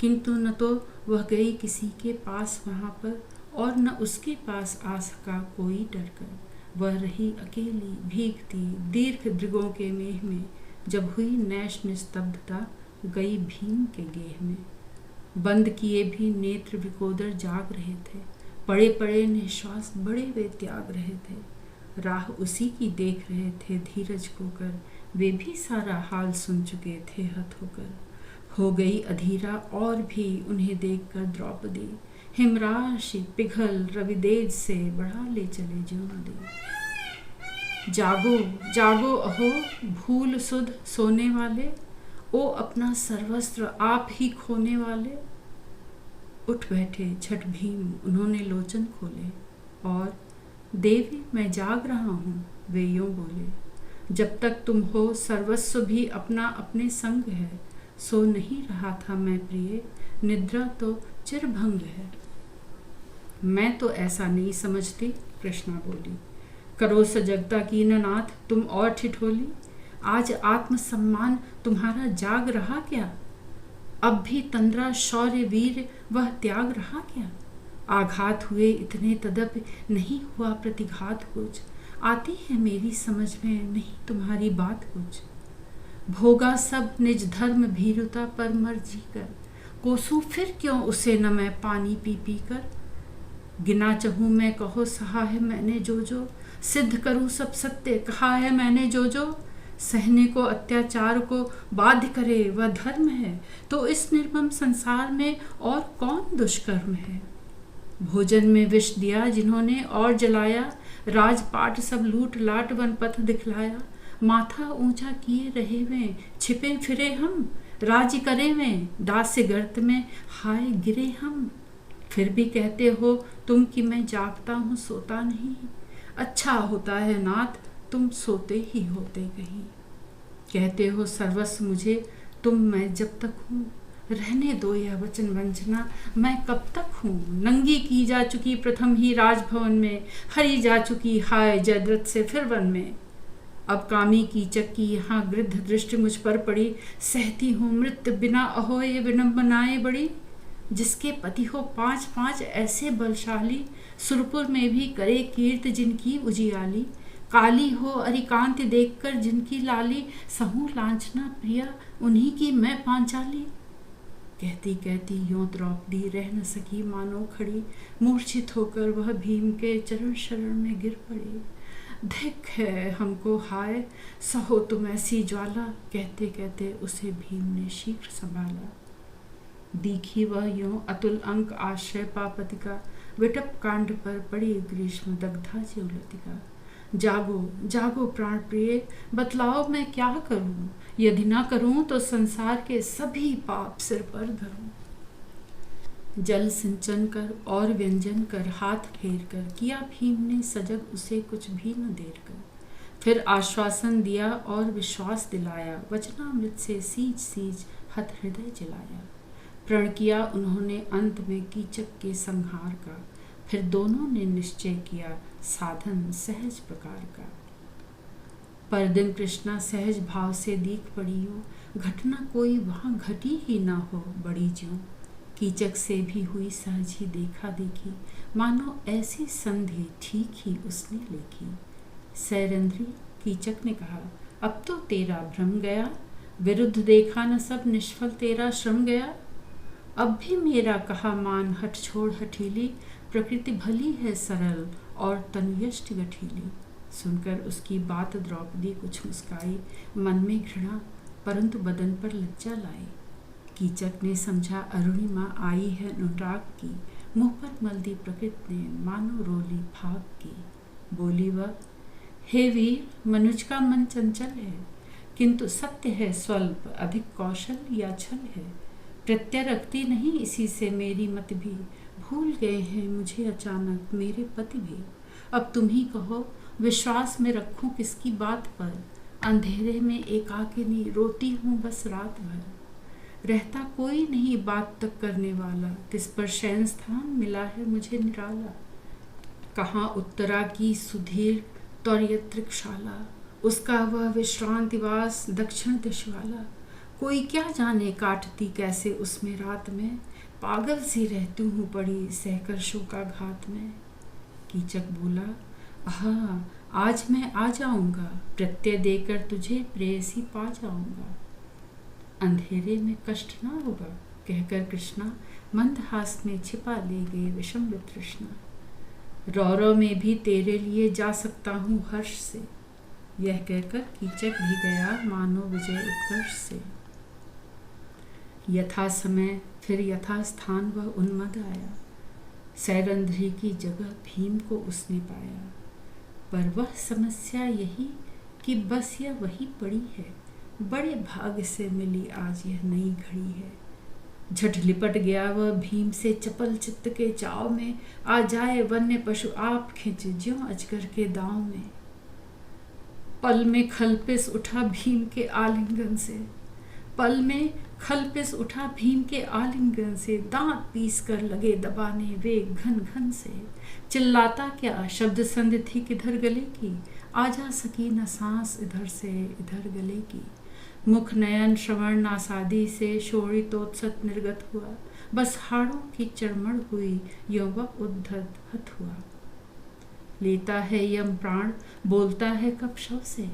किंतु न तो वह गई किसी के पास वहाँ पर, और न उसके पास आ सका कोई डर कर। वह रही अकेली भीगती दीर्घ दृगों के मेह में। जब हुई नैश निस्तब्धता गई भीम के गेह में। बंद किए भी नेत्र विकोदर जाग रहे थे, पड़े पड़े निश्वास बड़े वे त्याग रहे थे। राह उसी की देख रहे थे धीरज खोकर, वे भी सारा हाल सुन चुके थे हत होकर। हो गई अधीरा और भी उन्हें देखकर द्रौपदी, हिमराशि पिघल रविदेज से बढ़ा ले चले ज्यों नदी। जागो जागो अहो भूल सुध सोने वाले, ओ अपना सर्वस्त्र आप ही खोने वाले। उठ बैठे छठ भीम, उन्होंने लोचन खोले, और देवी मैं जाग रहा हूँ वे यूं बोले। जब तक तुम हो सर्वस्व भी अपना अपने संग है, सो नहीं रहा था मैं प्रिय, निद्रा तो चिरभंग है। मैं तो ऐसा नहीं समझती, कृष्णा बोली। करो सजगता की न नाथ तुम और ठिठोली, आज आत्मसम्मान तुम्हारा जाग रहा क्या? अब भी तंद्रा शौर्य वीर वह त्याग रहा क्या? आघात हुए इतने तदप नहीं हुआ प्रतिघात कुछ, आती है मेरी समझ में नहीं तुम्हारी बात कुछ। भोगा सब निज धर्म भीरुता पर मर्जी कर, कोसू फिर क्यों उसे न मैं पानी पी पी कर। गिना चहूँ मैं कहो सहा है मैंने जो जो, सिद्ध करूँ सब सत्य कहा है मैंने जो जो। सहने को अत्याचार को बाध्य करे वह धर्म है, तो इस निर्मम संसार में और कौन दुष्कर्म है। भोजन में विष दिया जिन्होंने और जलाया, राजपाट सब लूट लाट वन पथ दिखलाया। माथा ऊंचा किए रहे में छिपे फिरे हम, राज्य करे में दास्य गर्त में हाय गिरे हम। फिर भी कहते हो तुम कि मैं जागता हूँ सोता नहीं, अच्छा होता है नाथ तुम सोते ही होते कहीं। कहते हो सर्वस्व मुझे तुम मैं जब तक हूँ, रहने दो यह वचन वंचना मैं कब तक हूँ। नंगी की जा चुकी प्रथम ही राजभवन में, हरी जा चुकी हाय जयद्रथ से फिर वन में। अब कामी कीचक की यहाँ गृद्ध दृष्टि मुझ पर पड़ी, सहती हूँ मृत्यु बिना अहो ये विडम्बनाएं बड़ी। जिसके पति हो 5-5 ऐसे बलशाली, सुरपुर में भी करे कीर्त जिनकी उजियाली। काली हो अरिकांत देखकर जिनकी लाली, सहू लांछना प्रिया उन्हीं की मैं पांचाली। कहती कहती यों द्रौपदी रह न सकी मानो खड़ी, मूर्छित होकर वह भीम के चरण शरण में गिर पड़ी। धिक है हमको हाय सहो तुम ऐसी ज्वाला, कहते कहते उसे भीम ने शीघ्र संभाला। दीखी वह यों अतुल अंक आश्रय पापतिका, विटप कांड पर पड़ी ग्रीष्म दग्धा ज्योलतिका। जागो जागो प्राण प्रिय बतलाओ मैं क्या करूं, यदि ना करूं तो संसार के सभी पाप सिर पर धरूं। जल सिंचन कर और व्यंजन कर हाथ फेर कर, किया भीम ने सजग उसे कुछ भी न देर कर। फिर आश्वासन दिया और विश्वास दिलाया, वचनामृत से सींच सींच हत हृदय जलाया। प्रण किया उन्होंने अंत में कीचक के संहार का, फिर दोनों ने निश्चय किया साधन सहज प्रकार का। परदिन कृष्णा सहज भाव से दीख पड़ी हो, घटना कोई वहाँ घटी ही ना हो बड़ी ज्यों। कीचक से भी हुई सहज ही देखा देखी, मानो ऐसी संधि ठीक ही उसने लेखी। सैरेंद्री कीचक ने कहा, अब तो तेरा भ्रम गया, विरुद्ध देखा न सब निष्फल तेरा श्रम गया। अब भी मेरा कहा मान हट छोड़ हठीली, प्रकृति भली है सरल और तनुयष्ट गठीली। सुनकर उसकी बात द्रौपदी कुछ मुस्काई, मन में घृणा परंतु बदन पर लज्जा लाई। कीचक ने समझा अरुणिमा आई है अनुराग की, मुँह पर मल दी प्रकृति ने मानो रोली फाग की। बोली वह, हे वीर मनुज का मन चंचल है, किंतु सत्य है स्वल्प अधिक कौशल या छल है। प्रत्यय रखती नहीं इसी से मेरी मत भी, भूल गए हैं मुझे अचानक मेरे पति भी। अब तुम ही कहो विश्वास में रखूं किसकी बात पर, अंधेरे में एकाकिनी रोती हूँ बस रात भर। रहता कोई नहीं बात तक करने वाला, तिस पर शयन स्थान मिला है मुझे निराला। कहाँ उत्तरा की सुधीर तौर्यत्रिकशाला, उसका वह विश्रांतिवास दक्षिण दिश वाला। कोई क्या जाने काटती कैसे उसमें रात में, पागल सी रहती हूँ पड़ी सहकर शोकाघात में। कीचक बोला, हाँ आज मैं आ जाऊंगा, प्रत्यय देकर तुझे प्रेयसी पा जाऊंगा। अंधेरे में कष्ट ना होगा, कहकर कृष्णा मंदहास में छिपा ले गए विषम तृष्णा। रौरव में भी तेरे लिए जा सकता हूँ हर्ष से, यह कहकर कीचक भी गया मानो विजय उत्कर्ष से। यथा समय फिर यथा स्थान वह उन्मद आया, सैरंध्री की जगह भीम को उसने पाया। पर वह समस्या यही कि बस यह वही पड़ी है, बड़े भाग्य से मिली आज यह नई घड़ी है। झट लिपट गया वह भीम से चपल चित्त के चाव में, आ जाए वन्य पशु आप खिंच ज्यों अजगर के दांव में। पल में खलपिस उठा भीम के आलिंगन से, पल में खलपिस उठा भीम के आलिंगन से, दांत पीस कर लगे दबाने वे घन घन से। चिल्लाता क्या शब्द संधि थी किधर गले की, आ जा सकी न सांस इधर से इधर गले की। मुख नयन श्रवण नासादी से शोणितोत्सत निर्गत हुआ, बस हाड़ों की चरमड़ हुई यों वह उद्धत हत हुआ। लेता है यम प्राण बोलता है कब शव से,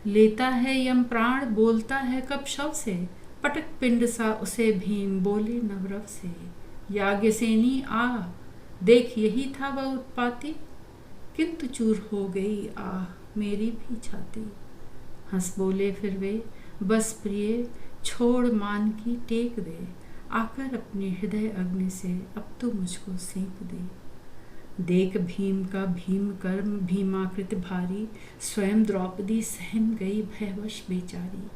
लेता है यम प्राण बोलता है कब शव से। पटक पिंड सा उसे भीम बोले नवरव से, याज्ञसेनी आ देख यही था वह उत्पाती, किंतु चूर हो गई आह मेरी भी छाती। हंस बोले फिर वे, बस प्रिय छोड़ मान की टेक दे, आकर अपने हृदय अग्नि से अब तो मुझको सेंक दे। देख भीम का भीम कर्म भीमाकृत भारी, स्वयं द्रौपदी सहम गई भयवश बेचारी।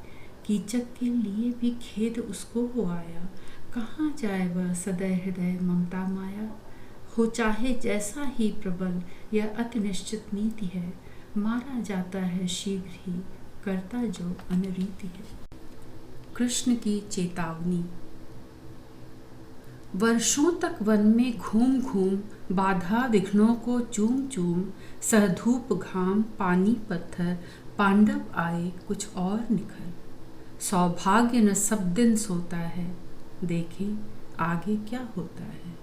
कीचक के लिए भी खेद उसको हो आया, कहाँ जाए वह सदै हृदय ममता माया। हो चाहे जैसा ही प्रबल यह अति निश्चित नीति है, मारा जाता है शीघ्र ही करता जो अनरीति है। कृष्ण की चेतावनी। वर्षों तक वन में घूम घूम बाधा विघ्नों को चूम चूम, सहधूप घाम पानी पत्थर पांडव आए कुछ और निखर। सौभाग्य न सब दिन सोता है, देखें आगे क्या होता है।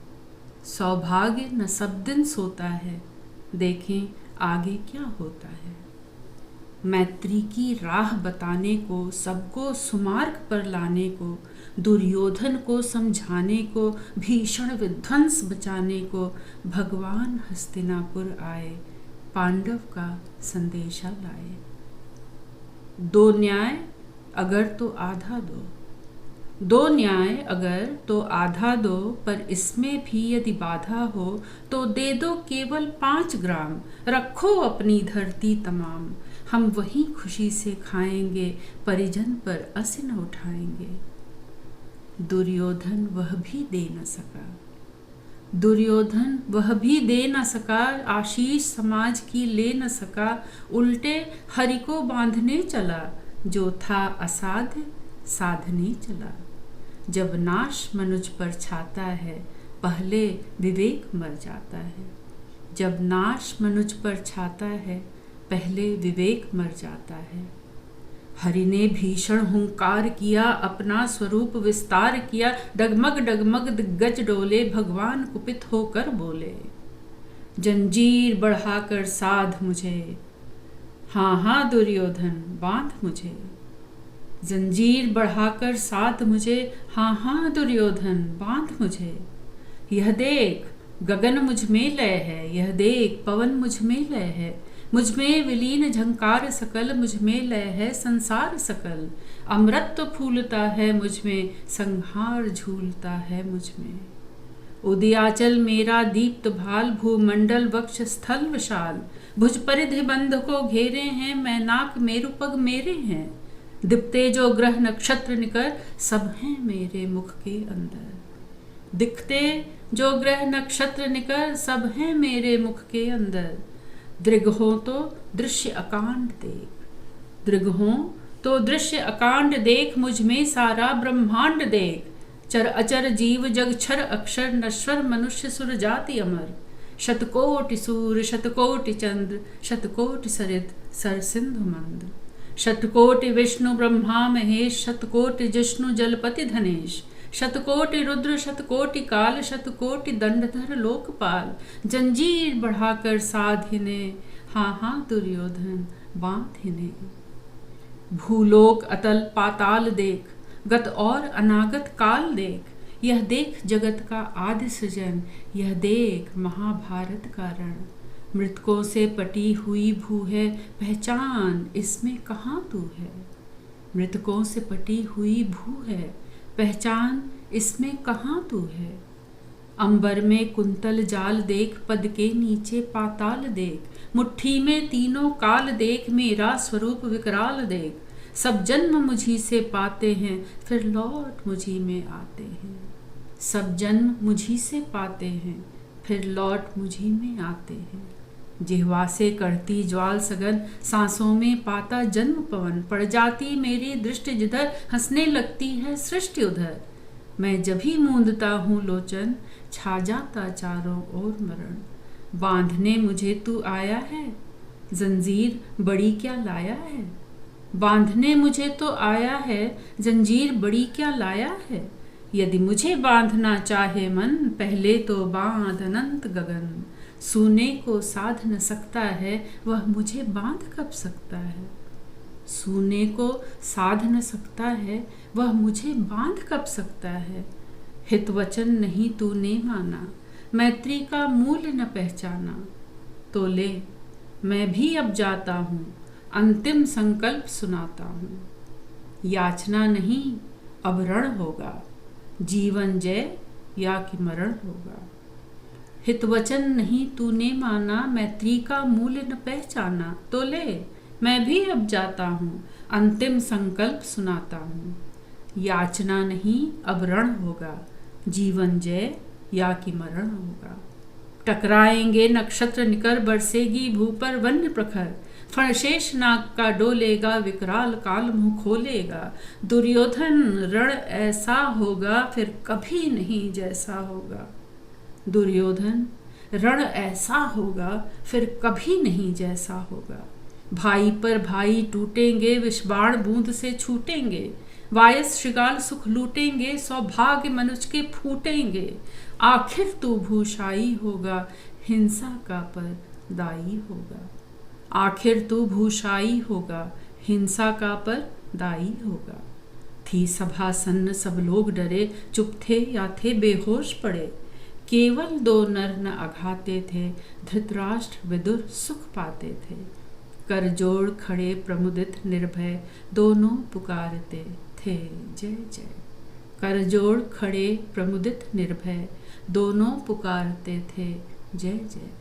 सौभाग्य न सब दिन सोता है, देखें आगे क्या होता है। मैत्री की राह बताने को, सबको सुमार्ग पर लाने को, दुर्योधन को समझाने को, भीषण विध्वंस बचाने को, भगवान हस्तिनापुर आए, पांडव का संदेशा लाए। दो न्याय अगर तो आधा दो, दो न्याय अगर तो आधा दो, पर इसमें भी यदि बाधा हो तो दे दो केवल 5 ग्राम। रखो अपनी धरती तमाम, हम वही खुशी से खाएंगे, परिजन पर अस न उठाएंगे। दुर्योधन वह भी दे न सका, दुर्योधन वह भी दे न सका, आशीष समाज की ले न सका। उल्टे हरि को बांधने चला, जो था असाध्य साधने चला। जब नाश मनुज पर छाता है, पहले विवेक मर जाता है। जब नाश मनुज पर छाता है, पहले विवेक मर जाता है। हरि ने भीषण हुंकार किया, अपना स्वरूप विस्तार किया। डगमग डगमग दिग्गज डोले, भगवान कुपित होकर बोले, जंजीर बढ़ाकर साध मुझे, हाँ हाँ दुर्योधन बांध मुझे। जंजीर बढ़ाकर साध मुझे, हाँ हाँ दुर्योधन बांध मुझे। यह देख गगन मुझ में लय है, यह देख पवन मुझ में लय है। मुझ में विलीन झंकार सकल, मुझ में लय है संसार सकल। अमृत फूलता है मुझ में, संहार झूलता है मुझ में। उदयाचल मेरा दीप्त भाल, भूमंडल वक्ष स्थल विशाल। भुज परिधि बंध को घेरे हैं, मैनाक मेरुपग मेरे हैं। दिखते जो ग्रह नक्षत्र निकर, सब हैं मेरे मुख के अंदर। दिखते जो ग्रह नक्षत्र निकर, सब हैं मेरे मुख के अंदर। दृग हो तो दृश्य अकांड देख, दृग हो तो दृश्य अकांड देख। मुझ में सारा ब्रह्मांड देख। चर अचर जीव जग क्षर अक्षर, नश्वर मनुष्य सुर जाति अमर। शतकोटि सूर्य शतकोटि चंद्र, शतकोटि सरित सर सिंधु मंद। शतकोटि विष्णु ब्रह्मा महेश, शतकोटि जिष्णु जलपति धनेश, शतकोटि रुद्र शतकोटि काल, शतकोटि दंडधर लोकपाल। जंजीर बढ़ाकर साध इन्हें, हाँ हाँ दुर्योधन बांध इन्हें। भूलोक अतल पाताल देख, गत और अनागत काल देख, यह देख जगत का आदि सृजन, यह देख महाभारत का रण। मृतकों से पटी हुई भू है, पहचान इसमें कहाँ तू है। मृतकों से पटी हुई भू है, पहचान इसमें कहाँ तू है। अंबर में कुंतल जाल देख, पद के नीचे पाताल देख, मुट्ठी में तीनों काल देख, मेरा स्वरूप विकराल देख। सब जन्म मुझी से पाते हैं, फिर लौट मुझी में आते हैं। सब जन्म मुझी से पाते हैं, फिर लौट मुझी में आते हैं। जिह्वा से करती ज्वाल सघन, सांसों में पाता जन्म पवन। पड़ जाती मेरी दृष्टि जिधर, हंसने लगती है सृष्टि उधर। मैं जब ही मूंदता हूँ लोचन, छा जाता चारों ओर मरण। बांधने मुझे तू आया है, जंजीर बड़ी क्या लाया है। बांधने मुझे तो आया है, जंजीर बड़ी क्या लाया है। यदि मुझे बांधना चाहे मन, पहले तो बांध अनंत गगन। सूने को साध न सकता है, वह मुझे बांध कब सकता है। सूने को साध न सकता है, वह मुझे बांध कब सकता है। हित वचन नहीं तूने माना, मैत्री का मूल्य न पहचाना। तो ले मैं भी अब जाता हूँ, अंतिम संकल्प सुनाता हूँ। याचना नहीं अब रण होगा, जीवन जय या कि मरण होगा। हित वचन नहीं तूने माना, मैत्री का मूल्य न पहचाना। तो ले मैं भी अब जाता हूँ, अंतिम संकल्प सुनाता हूँ। याचना नहीं अब रण होगा, जीवन जय या कि मरण होगा। टकराएंगे नक्षत्र निकर, बरसेगी भू पर वन्य प्रखर। फणशेष नाग का डोलेगा, विकराल काल मुंह खोलेगा। दुर्योधन रण ऐसा होगा, फिर कभी नहीं जैसा होगा। दुर्योधन रण ऐसा होगा, फिर कभी नहीं जैसा होगा। भाई पर भाई टूटेंगे, विषबाण बूंद से छूटेंगे। वायस श्रृगाल सुख लूटेंगे, सौभाग्य मनुज के फूटेंगे। आखिर तू भूषाई होगा, हिंसा का पर दाई होगा। आखिर तू भूषाई होगा, हिंसा का पर दाई होगा। थी सभा सन्न सब लोग डरे, चुप थे या थे बेहोश पड़े। केवल दो नर न अघाते थे, धृतराष्ट्र विदुर सुख पाते थे। कर जोड़ खड़े प्रमुदित निर्भय, दोनों पुकारते थे जय जय। कर जोड़ खड़े प्रमुदित निर्भय, दोनों पुकारते थे जय जय।